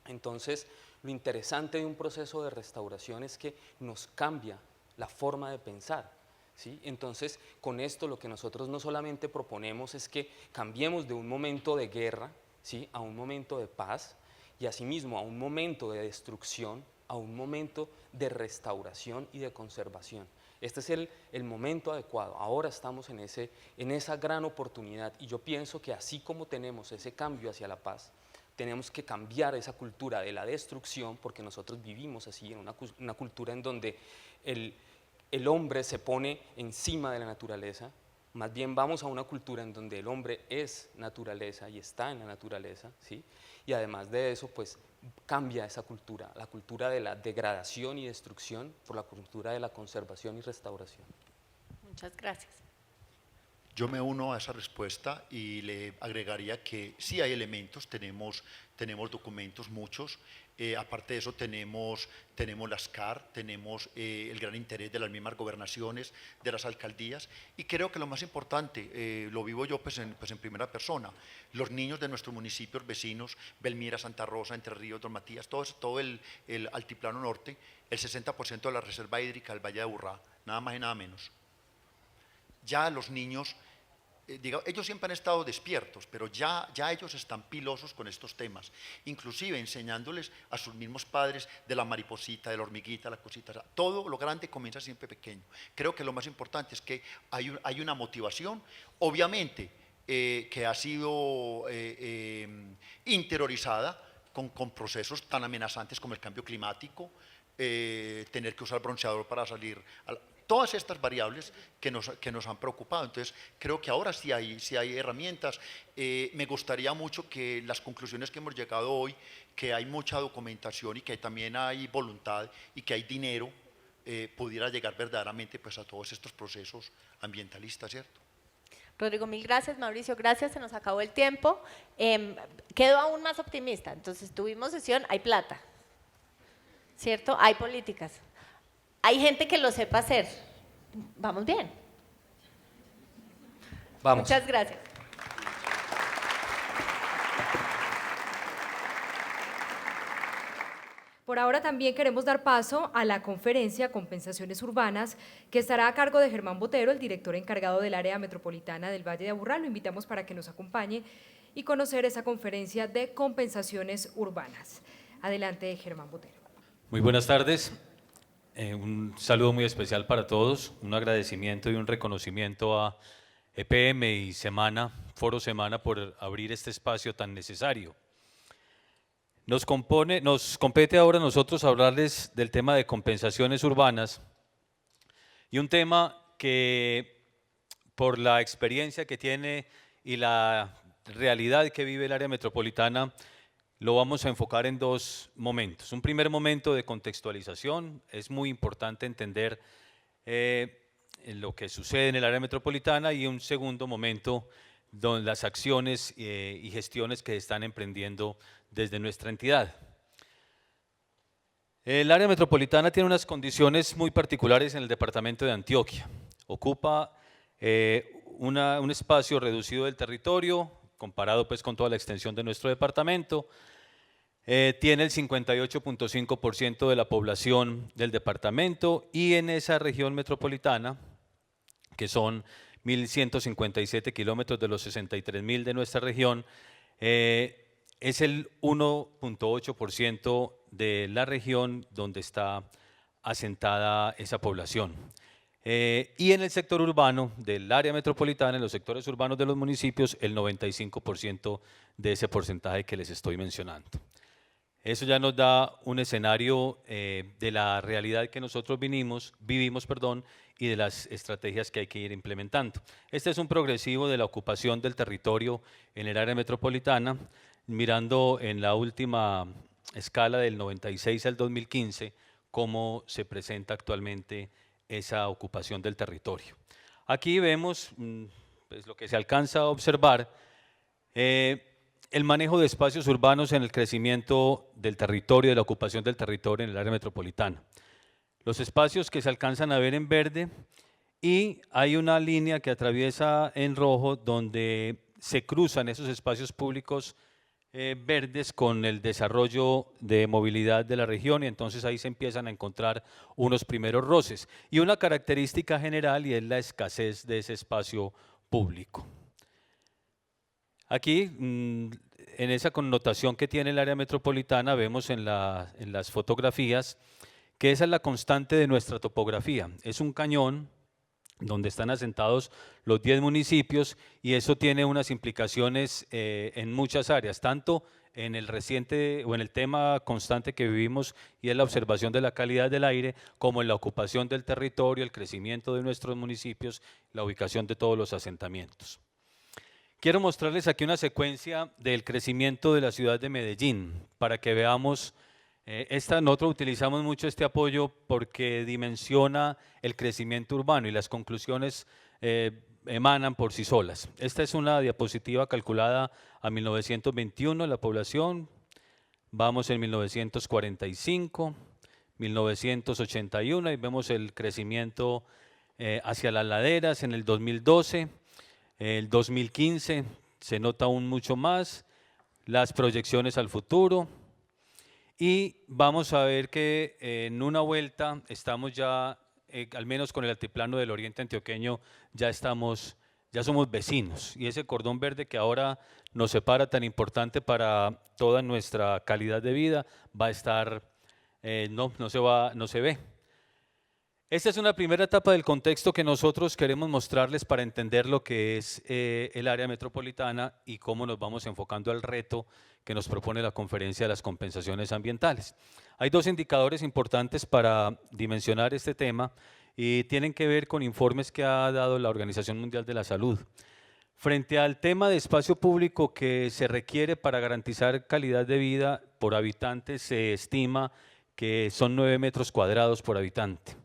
Entonces, lo interesante de un proceso de restauración es que nos cambia la forma de pensar, ¿sí? Entonces, con esto lo que nosotros no solamente proponemos es que cambiemos de un momento de guerra, ¿sí?, a un momento de paz, y asimismo a un momento de destrucción, a un momento de restauración y de conservación. Este es el momento adecuado. Ahora estamos en esa gran oportunidad, y yo pienso que así como tenemos ese cambio hacia la paz, tenemos que cambiar esa cultura de la destrucción, porque nosotros vivimos así en una cultura en donde el hombre se pone encima de la naturaleza. Más bien vamos a una cultura en donde el hombre es naturaleza y está en la naturaleza, ¿sí? Y además de eso, pues cambia esa cultura, la cultura de la degradación y destrucción por la cultura de la conservación y restauración. Muchas gracias. Yo me uno a esa respuesta y le agregaría que sí hay elementos, tenemos documentos, muchos. Aparte de eso tenemos las CAR, tenemos el gran interés de las mismas gobernaciones, de las alcaldías, y creo que lo más importante, lo vivo yo pues en primera persona, los niños de nuestros municipios vecinos, Belmira, Santa Rosa, Entre Ríos, Don Matías, todo el altiplano norte, el 60% de la reserva hídrica del Valle de Aburrá, nada más y nada menos. Ya los niños, ellos siempre han estado despiertos, pero ya ellos están pilosos con estos temas, inclusive enseñándoles a sus mismos padres de la mariposita, de la hormiguita, la cosita. O sea, todo lo grande comienza siempre pequeño. Creo que lo más importante es que hay una motivación, obviamente, que ha sido interiorizada con procesos tan amenazantes como el cambio climático, tener que usar bronceador para salir todas estas variables que nos han preocupado. Entonces, creo que ahora sí hay herramientas. Me gustaría mucho que las conclusiones que hemos llegado hoy, que hay mucha documentación y que también hay voluntad y que hay dinero, pudiera llegar verdaderamente pues, a todos estos procesos ambientalistas, ¿cierto? Rodrigo, mil gracias. Mauricio, gracias, se nos acabó el tiempo. Quedo aún más optimista. Entonces, tuvimos sesión, hay plata, ¿cierto? Hay políticas. Hay gente que lo sepa hacer. Vamos bien. Vamos. Muchas gracias. Por ahora también queremos dar paso a la conferencia Compensaciones Urbanas, que estará a cargo de Germán Botero, el director encargado del área metropolitana del Valle de Aburrá. Lo invitamos para que nos acompañe y conocer esa conferencia de compensaciones urbanas. Adelante, Germán Botero. Muy buenas tardes. Un saludo muy especial para todos, un agradecimiento y un reconocimiento a EPM y Foro Semana por abrir este espacio tan necesario. Nos compete ahora a nosotros hablarles del tema de compensaciones urbanas, y un tema que por la experiencia que tiene y la realidad que vive el área metropolitana, lo vamos a enfocar en dos momentos. Un primer momento de contextualización. Es muy importante entender lo que sucede en el área metropolitana, y un segundo momento donde las acciones y gestiones que están emprendiendo desde nuestra entidad. El área metropolitana tiene unas condiciones muy particulares en el departamento de Antioquia. Ocupa un espacio reducido del territorio, comparado pues con toda la extensión de nuestro departamento. Tiene el 58.5% de la población del departamento, y en esa región metropolitana, que son 1.157 kilómetros de los 63.000 de nuestra región, es el 1.8% de la región donde está asentada esa población. Y en el sector urbano del área metropolitana, en los sectores urbanos de los municipios, el 95% de ese porcentaje que les estoy mencionando. Eso ya nos da un escenario de la realidad que nosotros vivimos, y de las estrategias que hay que ir implementando. Este es un progresivo de la ocupación del territorio en el área metropolitana, mirando en la última escala del 96 al 2015, cómo se presenta actualmente esa ocupación del territorio. Aquí vemos pues, lo que se alcanza a observar, el manejo de espacios urbanos en el crecimiento del territorio, de la ocupación del territorio en el área metropolitana. Los espacios que se alcanzan a ver en verde, y hay una línea que atraviesa en rojo donde se cruzan esos espacios públicos verdes con el desarrollo de movilidad de la región, y entonces ahí se empiezan a encontrar unos primeros roces. Y una característica general, y es la escasez de ese espacio público. Aquí, en esa connotación que tiene el área metropolitana, vemos en las fotografías que esa es la constante de nuestra topografía. Es un cañón donde están asentados los 10 municipios, y eso tiene unas implicaciones en muchas áreas, tanto en el reciente o en el tema constante que vivimos, y es la observación de la calidad del aire, como en la ocupación del territorio, el crecimiento de nuestros municipios, la ubicación de todos los asentamientos. Quiero mostrarles aquí una secuencia del crecimiento de la ciudad de Medellín para que veamos. Nosotros utilizamos mucho este apoyo porque dimensiona el crecimiento urbano y las conclusiones emanan por sí solas. Esta es una diapositiva calculada a 1921, la población. Vamos en 1945, 1981 y vemos el crecimiento hacia las laderas en el 2012. El 2015 se nota aún mucho más, las proyecciones al futuro, y vamos a ver que en una vuelta estamos ya, al menos con el altiplano del oriente antioqueño, ya somos vecinos, y ese cordón verde que ahora nos separa, tan importante para toda nuestra calidad de vida, va a estar, no se ve. Esta es una primera etapa del contexto que nosotros queremos mostrarles para entender lo que es el área metropolitana y cómo nos vamos enfocando al reto que nos propone la Conferencia de las Compensaciones Ambientales. Hay dos indicadores importantes para dimensionar este tema y tienen que ver con informes que ha dado la Organización Mundial de la Salud. Frente al tema de espacio público que se requiere para garantizar calidad de vida por habitante, se estima que son 9 metros cuadrados por habitante.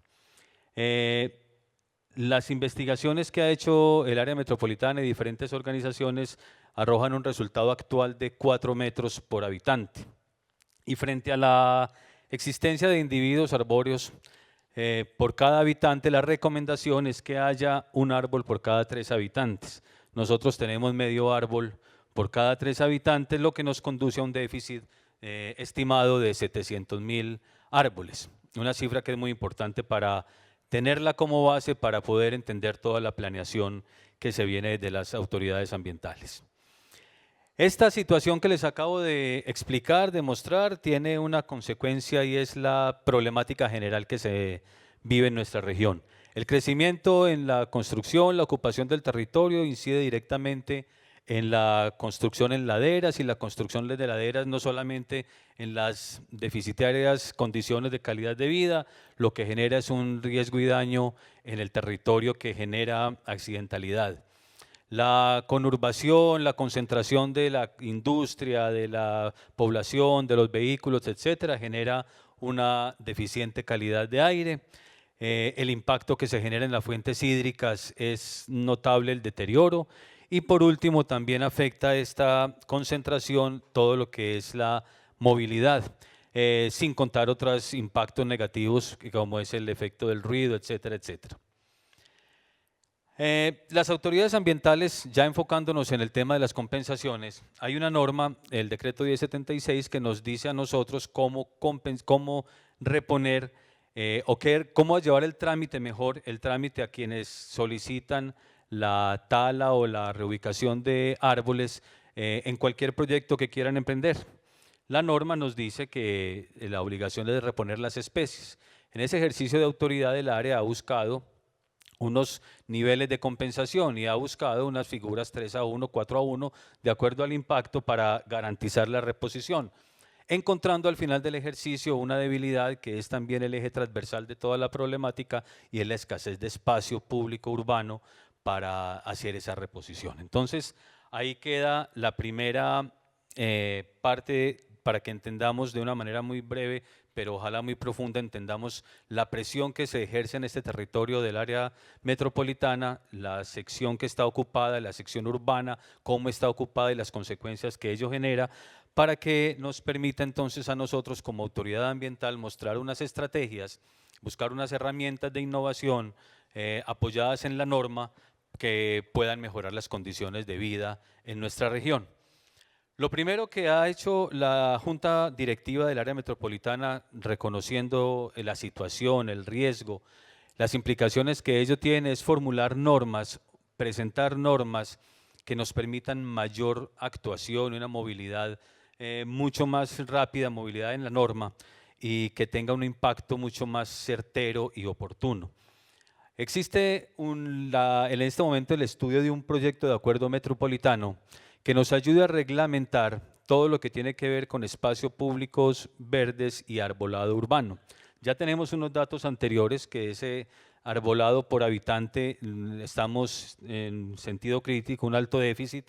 Las investigaciones que ha hecho el área metropolitana y diferentes organizaciones arrojan un resultado actual de 4 metros por habitante. Y frente a la existencia de individuos arbóreos por cada habitante, la recomendación es que haya un árbol por cada 3 habitantes. Nosotros tenemos medio árbol por cada 3 habitantes, lo que nos conduce a un déficit estimado de 700.000 árboles. Una cifra que es muy importante para tenerla como base para poder entender toda la planeación que se viene de las autoridades ambientales. Esta situación que les acabo de explicar, de mostrar, tiene una consecuencia y es la problemática general que se vive en nuestra región. El crecimiento en la construcción, la ocupación del territorio incide directamente en la construcción en laderas, y la construcción de laderas no solamente en las deficitarias condiciones de calidad de vida, lo que genera es un riesgo y daño en el territorio que genera accidentalidad. La conurbación, la concentración de la industria, de la población, de los vehículos, etcétera, genera una deficiente calidad de aire. El impacto que se genera en las fuentes hídricas es notable, el deterioro. Y por último, también afecta esta concentración todo lo que es la movilidad, sin contar otros impactos negativos como es el efecto del ruido, etcétera, etcétera. Las autoridades ambientales, ya enfocándonos en el tema de las compensaciones, hay una norma, el decreto 1076, que nos dice a nosotros cómo reponer cómo llevar el trámite mejor, el trámite a quienes solicitan la tala o la reubicación de árboles en cualquier proyecto que quieran emprender. La norma nos dice que la obligación es de reponer las especies. En ese ejercicio de autoridad, el área ha buscado unos niveles de compensación y ha buscado unas figuras 3:1, 4:1, de acuerdo al impacto para garantizar la reposición, encontrando al final del ejercicio una debilidad que es también el eje transversal de toda la problemática, y es la escasez de espacio público urbano para hacer esa reposición. Entonces, ahí queda la primera parte para que entendamos de una manera muy breve, pero ojalá muy profunda, entendamos la presión que se ejerce en este territorio del área metropolitana, la sección que está ocupada, la sección urbana, cómo está ocupada y las consecuencias que ello genera, para que nos permita entonces a nosotros como autoridad ambiental mostrar unas estrategias, buscar unas herramientas de innovación apoyadas en la norma que puedan mejorar las condiciones de vida en nuestra región. Lo primero que ha hecho la Junta Directiva del Área Metropolitana, reconociendo la situación, el riesgo, las implicaciones que ello tiene, es formular normas, presentar normas que nos permitan mayor actuación y una movilidad mucho más rápida, movilidad en la norma, y que tenga un impacto mucho más certero y oportuno. Existe en este momento el estudio de un proyecto de acuerdo metropolitano que nos ayude a reglamentar todo lo que tiene que ver con espacios públicos verdes y arbolado urbano. Ya tenemos unos datos anteriores que ese arbolado por habitante estamos en sentido crítico, un alto déficit.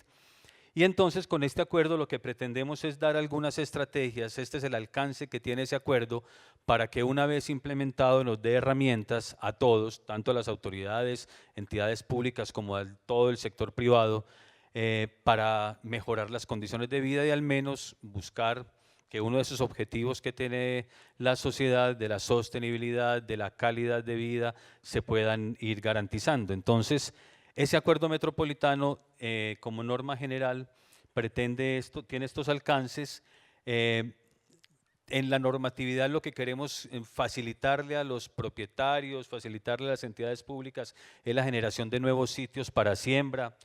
Y entonces con este acuerdo lo que pretendemos es dar algunas estrategias, este es el alcance que tiene ese acuerdo, para que una vez implementado nos dé herramientas a todos, tanto a las autoridades, entidades públicas como a todo el sector privado, para mejorar las condiciones de vida y al menos buscar que uno de esos objetivos que tiene la sociedad, de la sostenibilidad, de la calidad de vida, se puedan ir garantizando. Entonces, ese acuerdo metropolitano, como norma general, pretende esto, tiene estos alcances. En la normatividad lo que queremos facilitarle a los propietarios, facilitarle a las entidades públicas, es la generación de nuevos sitios para siembra,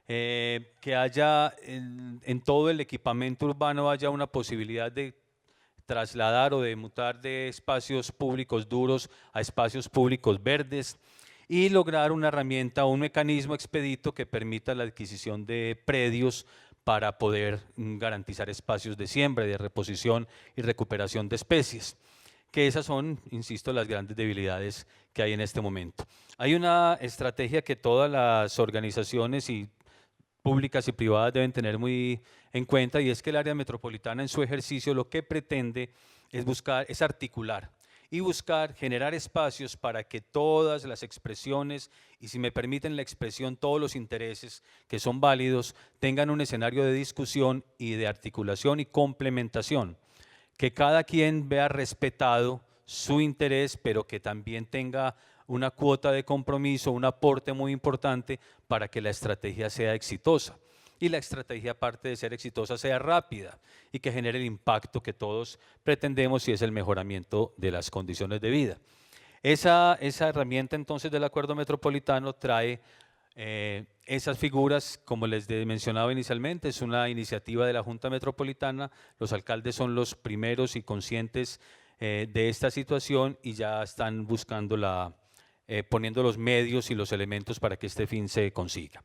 que haya en todo el equipamiento urbano haya una posibilidad de trasladar o de mutar de espacios públicos duros a espacios públicos verdes, y lograr una herramienta o un mecanismo expedito que permita la adquisición de predios para poder garantizar espacios de siembra, de reposición y recuperación de especies, que esas son, insisto, las grandes debilidades que hay en este momento. Hay una estrategia que todas las organizaciones públicas y privadas deben tener muy en cuenta, y es que el área metropolitana en su ejercicio lo que pretende es articular y buscar generar espacios para que todas las expresiones, y si me permiten la expresión, todos los intereses que son válidos, tengan un escenario de discusión y de articulación y complementación, que cada quien vea respetado su interés, pero que también tenga una cuota de compromiso, un aporte muy importante para que la estrategia sea exitosa. Y la estrategia, aparte de ser exitosa, sea rápida y que genere el impacto que todos pretendemos, y es el mejoramiento de las condiciones de vida. Esa herramienta entonces del acuerdo metropolitano trae esas figuras, como les mencionaba inicialmente, es una iniciativa de la Junta Metropolitana, los alcaldes son los primeros y conscientes de esta situación y ya están buscando poniendo los medios y los elementos para que este fin se consiga.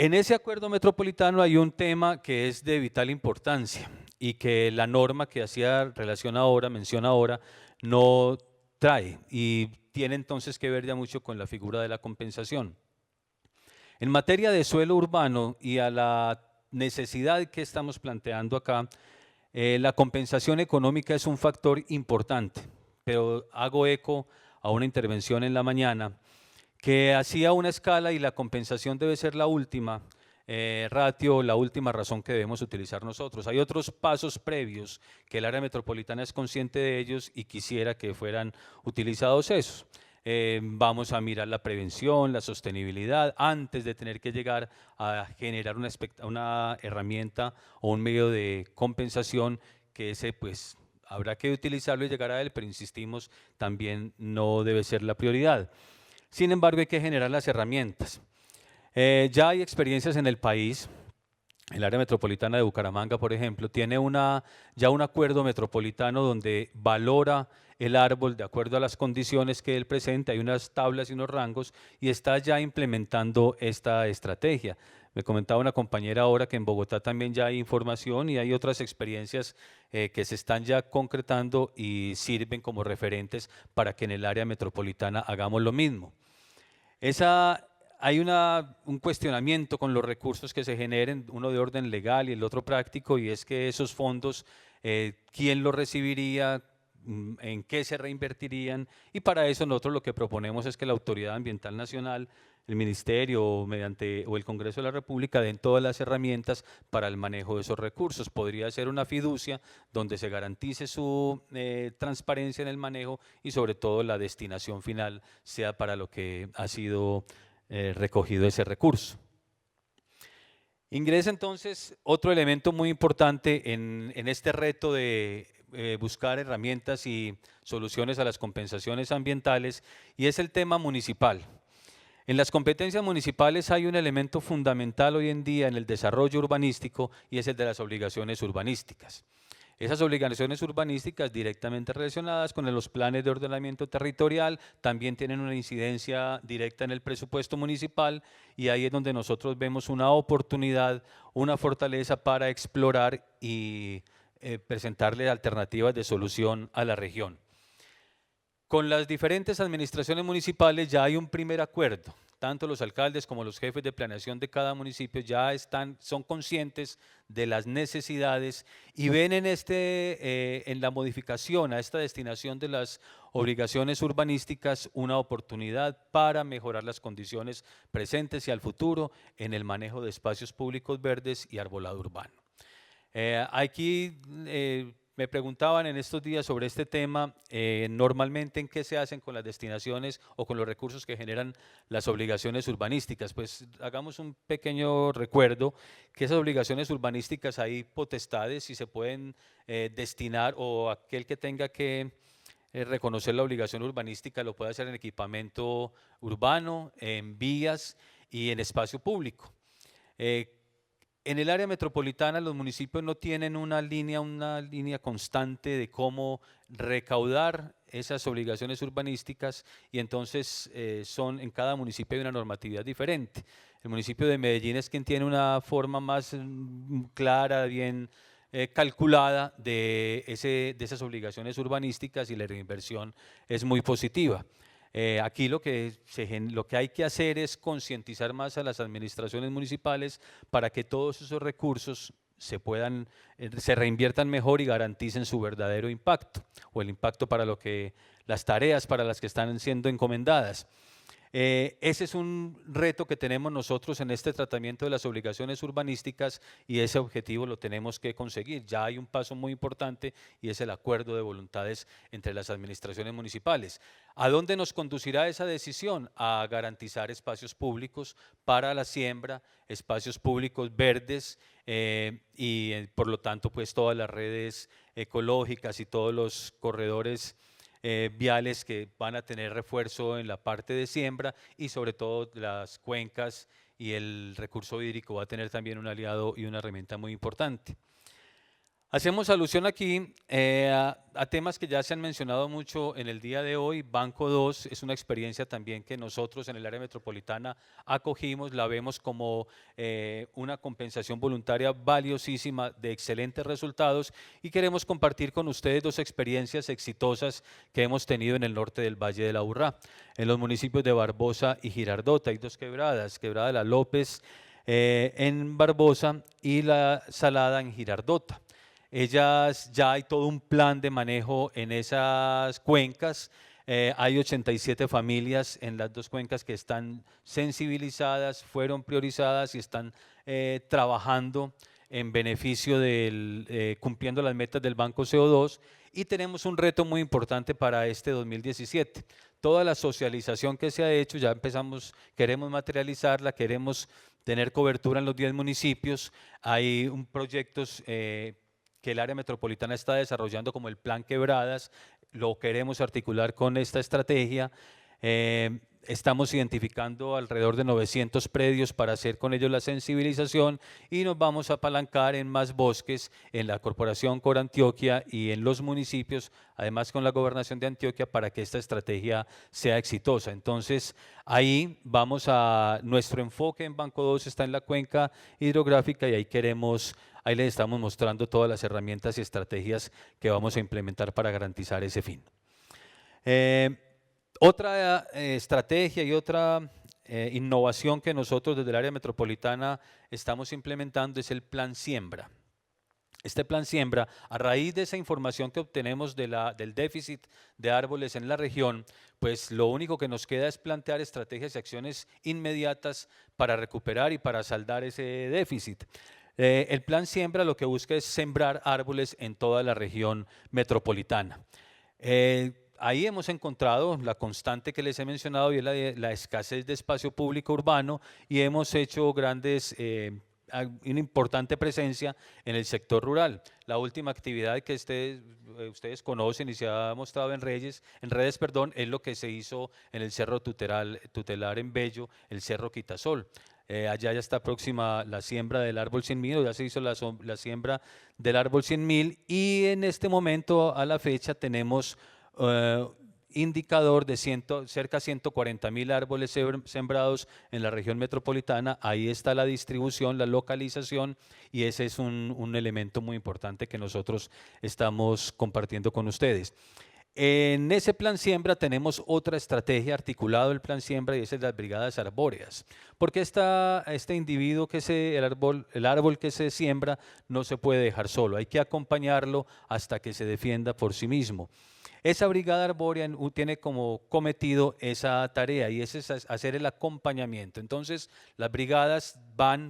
En ese acuerdo metropolitano hay un tema que es de vital importancia y que la norma que hacía mención ahora, no trae, y tiene entonces que ver ya mucho con la figura de la compensación. En materia de suelo urbano y a la necesidad que estamos planteando acá, la compensación económica es un factor importante, pero hago eco a una intervención en la mañana que hacía una escala y la compensación debe ser la última ratio, la última razón que debemos utilizar nosotros. Hay otros pasos previos que el área metropolitana es consciente de ellos y quisiera que fueran utilizados esos. Vamos a mirar la prevención, la sostenibilidad, antes de tener que llegar a generar una herramienta o un medio de compensación que ese pues habrá que utilizarlo y llegar a él, pero insistimos, también no debe ser la prioridad. Sin embargo, hay que generar las herramientas. Ya hay experiencias en el país. El área metropolitana de Bucaramanga, por ejemplo, tiene ya un acuerdo metropolitano donde valora el árbol de acuerdo a las condiciones que él presenta, hay unas tablas y unos rangos, y está ya implementando esta estrategia. Me comentaba una compañera ahora que en Bogotá también ya hay información y hay otras experiencias que se están ya concretando y sirven como referentes para que en el área metropolitana hagamos lo mismo. Hay un cuestionamiento con los recursos que se generen, uno de orden legal y el otro práctico, y es que esos fondos, ¿quién los recibiría? ¿En qué se reinvertirían? Y para eso nosotros lo que proponemos es que la Autoridad Ambiental Nacional, el Ministerio o el Congreso de la República den todas las herramientas para el manejo de esos recursos. Podría ser una fiducia donde se garantice su transparencia en el manejo y sobre todo la destinación final sea para lo que ha sido recogido ese recurso. Ingresa entonces otro elemento muy importante en este reto de buscar herramientas y soluciones a las compensaciones ambientales, y es el tema municipal. En las competencias municipales hay un elemento fundamental hoy en día en el desarrollo urbanístico, y es el de las obligaciones urbanísticas. Esas obligaciones urbanísticas directamente relacionadas con los planes de ordenamiento territorial también tienen una incidencia directa en el presupuesto municipal, y ahí es donde nosotros vemos una oportunidad, una fortaleza para explorar y presentarle alternativas de solución a la región. Con las diferentes administraciones municipales ya hay un primer acuerdo. Tanto los alcaldes como los jefes de planeación de cada municipio ya son conscientes de las necesidades y ven en la modificación a esta destinación de las obligaciones urbanísticas una oportunidad para mejorar las condiciones presentes y al futuro en el manejo de espacios públicos verdes y arbolado urbano. Aquí me preguntaban en estos días sobre este tema, normalmente en qué se hacen con las destinaciones o con los recursos que generan las obligaciones urbanísticas. Pues hagamos un pequeño recuerdo que esas obligaciones urbanísticas hay potestades y se pueden destinar, o aquel que tenga que reconocer la obligación urbanística lo puede hacer en equipamiento urbano, en vías y en espacio público. En el área metropolitana los municipios no tienen una línea constante de cómo recaudar esas obligaciones urbanísticas, y entonces en cada municipio hay una normatividad diferente. El municipio de Medellín es quien tiene una forma más clara, bien calculada de esas obligaciones urbanísticas, y la reinversión es muy positiva. Aquí lo que hay que hacer es concientizar más a las administraciones municipales para que todos esos recursos se reinviertan mejor y garanticen su verdadero impacto, o el impacto para las tareas para las que están siendo encomendadas. Ese es un reto que tenemos nosotros en este tratamiento de las obligaciones urbanísticas, y ese objetivo lo tenemos que conseguir. Ya hay un paso muy importante, y es el acuerdo de voluntades entre las administraciones municipales. ¿A dónde nos conducirá esa decisión? A garantizar espacios públicos para la siembra, espacios públicos verdes, y por lo tanto pues todas las redes ecológicas y todos los corredores viales que van a tener refuerzo en la parte de siembra, y sobre todo las cuencas y el recurso hídrico va a tener también un aliado y una herramienta muy importante. Hacemos alusión aquí a temas que ya se han mencionado mucho en el día de hoy. Banco 2 es una experiencia también que nosotros en el área metropolitana acogimos, la vemos como una compensación voluntaria valiosísima de excelentes resultados, y queremos compartir con ustedes dos experiencias exitosas que hemos tenido en el norte del Valle del Aburrá, en los municipios de Barbosa y Girardota. Hay dos quebradas, Quebrada de la López en Barbosa y La Salada en Girardota. Ya hay todo un plan de manejo en esas cuencas. Hay 87 familias en las dos cuencas que están sensibilizadas, fueron priorizadas y están trabajando en beneficio cumpliendo las metas del Banco CO2, y tenemos un reto muy importante para este 2017. Toda la socialización que se ha hecho, ya empezamos, queremos materializarla, queremos tener cobertura en los 10 municipios. Hay proyectos que el área metropolitana está desarrollando, como el Plan Quebradas, lo queremos articular con esta estrategia. Estamos identificando alrededor de 900 predios para hacer con ellos la sensibilización, y nos vamos a apalancar en más bosques en la Corporación Corantioquia y en los municipios, además con la Gobernación de Antioquia, para que esta estrategia sea exitosa. Entonces, ahí nuestro enfoque en Banco 2 está en la cuenca hidrográfica, y ahí les estamos mostrando todas las herramientas y estrategias que vamos a implementar para garantizar ese fin. Otra estrategia y otra innovación que nosotros desde el área metropolitana estamos implementando es el Plan Siembra. Este Plan Siembra, a raíz de esa información que obtenemos del déficit de árboles en la región, pues lo único que nos queda es plantear estrategias y acciones inmediatas para recuperar y para saldar ese déficit. El Plan Siembra lo que busca es sembrar árboles en toda la región metropolitana. Ahí hemos encontrado la constante que les he mencionado, y es la escasez de espacio público urbano, y hemos hecho grandes una importante presencia en el sector rural. La última actividad que ustedes conocen y se ha mostrado en redes, es lo que se hizo en el Cerro Tutelar en Bello, el Cerro Quitasol. Allá ya está próxima la siembra del árbol 100.000, ya se hizo la siembra del árbol 100.000 y en este momento a la fecha tenemos indicador de cerca de 140.000 árboles sembrados en la región metropolitana. Ahí está la distribución, la localización y ese es un elemento muy importante que nosotros estamos compartiendo con ustedes. En ese plan siembra tenemos otra estrategia articulado el plan siembra y esa es las brigadas arbóreas. Porque este individuo el árbol que se siembra no se puede dejar solo, hay que acompañarlo hasta que se defienda por sí mismo. Esa brigada arbórea tiene como cometido esa tarea y ese es hacer el acompañamiento. Entonces las brigadas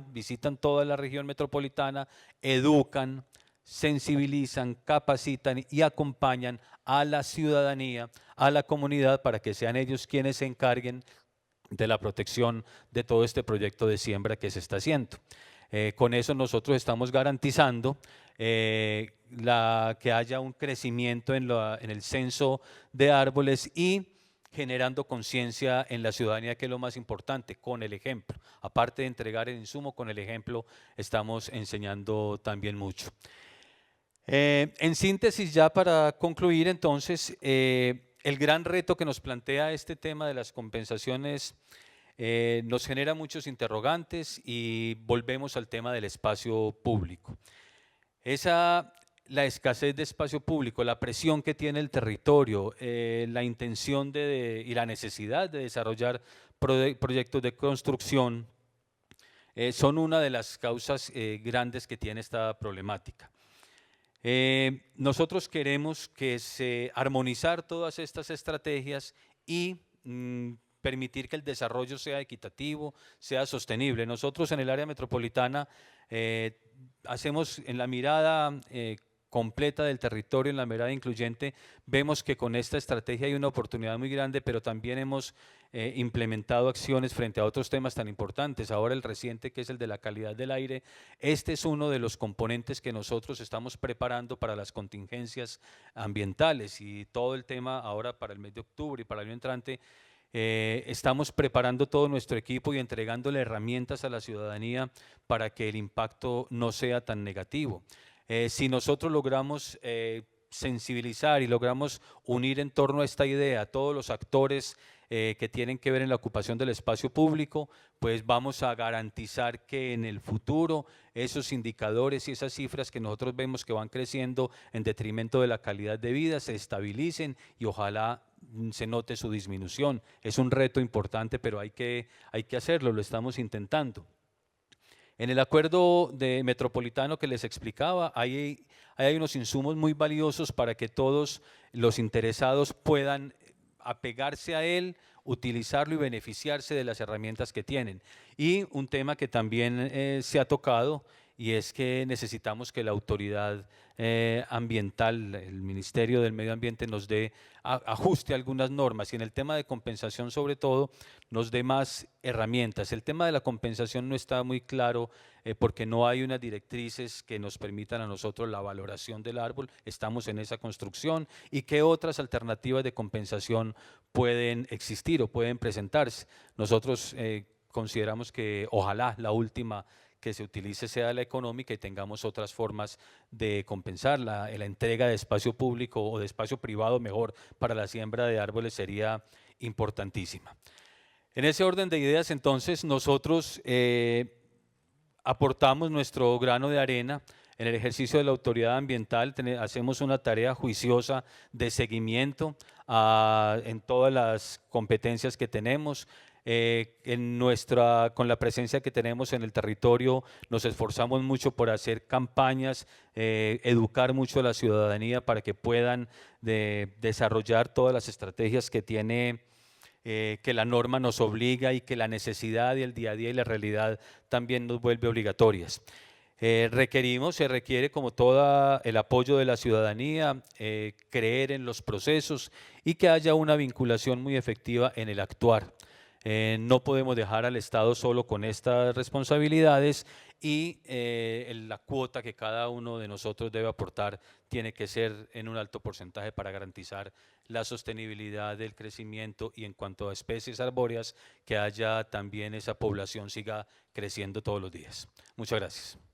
visitan toda la región metropolitana, educan, sensibilizan, capacitan y acompañan a la ciudadanía, a la comunidad para que sean ellos quienes se encarguen de la protección de todo este proyecto de siembra que se está haciendo. Con eso nosotros estamos garantizando que haya un crecimiento en el censo de árboles y generando conciencia en la ciudadanía, que es lo más importante, con el ejemplo. Aparte de entregar el insumo, con el ejemplo estamos enseñando también mucho. En síntesis, ya para concluir entonces, el gran reto que nos plantea este tema de las compensaciones nos genera muchos interrogantes y volvemos al tema del espacio público. La escasez de espacio público, la presión que tiene el territorio, la intención y la necesidad de desarrollar proyectos de construcción son una de las causas grandes que tiene esta problemática. Nosotros queremos armonizar todas estas estrategias y permitir que el desarrollo sea equitativo, sea sostenible. Nosotros en el área metropolitana hacemos en la mirada completa del territorio, en la mirada incluyente, vemos que con esta estrategia hay una oportunidad muy grande, pero también hemos implementado acciones frente a otros temas tan importantes. Ahora el reciente, que es el de la calidad del aire, este es uno de los componentes que nosotros estamos preparando para las contingencias ambientales y todo el tema ahora para el mes de octubre y para el año entrante. Estamos preparando todo nuestro equipo y entregándole herramientas a la ciudadanía para que el impacto no sea tan negativo. Si nosotros logramos sensibilizar y logramos unir en torno a esta idea a todos los actores que tienen que ver en la ocupación del espacio público, pues vamos a garantizar que en el futuro esos indicadores y esas cifras que nosotros vemos que van creciendo en detrimento de la calidad de vida se estabilicen y ojalá se note su disminución. Es un reto importante, pero hay que hacerlo, lo estamos intentando. En el acuerdo metropolitano que les explicaba, hay unos insumos muy valiosos para que todos los interesados puedan apegarse a él, utilizarlo y beneficiarse de las herramientas que tienen. Y un tema que también se ha tocado y es que necesitamos que la autoridad ambiental, el Ministerio del Medio Ambiente nos ajuste algunas normas y en el tema de compensación sobre todo nos dé más herramientas. El tema de la compensación no está muy claro porque no hay unas directrices que nos permitan a nosotros la valoración del árbol, estamos en esa construcción y qué otras alternativas de compensación pueden existir o pueden presentarse. Nosotros consideramos que ojalá la última que se utilice sea la económica y tengamos otras formas de compensar. La entrega de espacio público o de espacio privado mejor para la siembra de árboles sería importantísima. En ese orden de ideas entonces nosotros aportamos nuestro grano de arena en el ejercicio de la autoridad ambiental, hacemos una tarea juiciosa de seguimiento en todas las competencias que tenemos. Con la presencia que tenemos en el territorio nos esforzamos mucho por hacer campañas, educar mucho a la ciudadanía para que puedan desarrollar todas las estrategias que tiene que la norma nos obliga y que la necesidad y el día a día y la realidad también nos vuelve obligatorias. Se requiere como todo el apoyo de la ciudadanía, creer en los procesos y que haya una vinculación muy efectiva en el actuar. No podemos dejar al Estado solo con estas responsabilidades y la cuota que cada uno de nosotros debe aportar tiene que ser en un alto porcentaje para garantizar la sostenibilidad del crecimiento y en cuanto a especies arbóreas, que haya también esa población siga creciendo todos los días. Muchas gracias.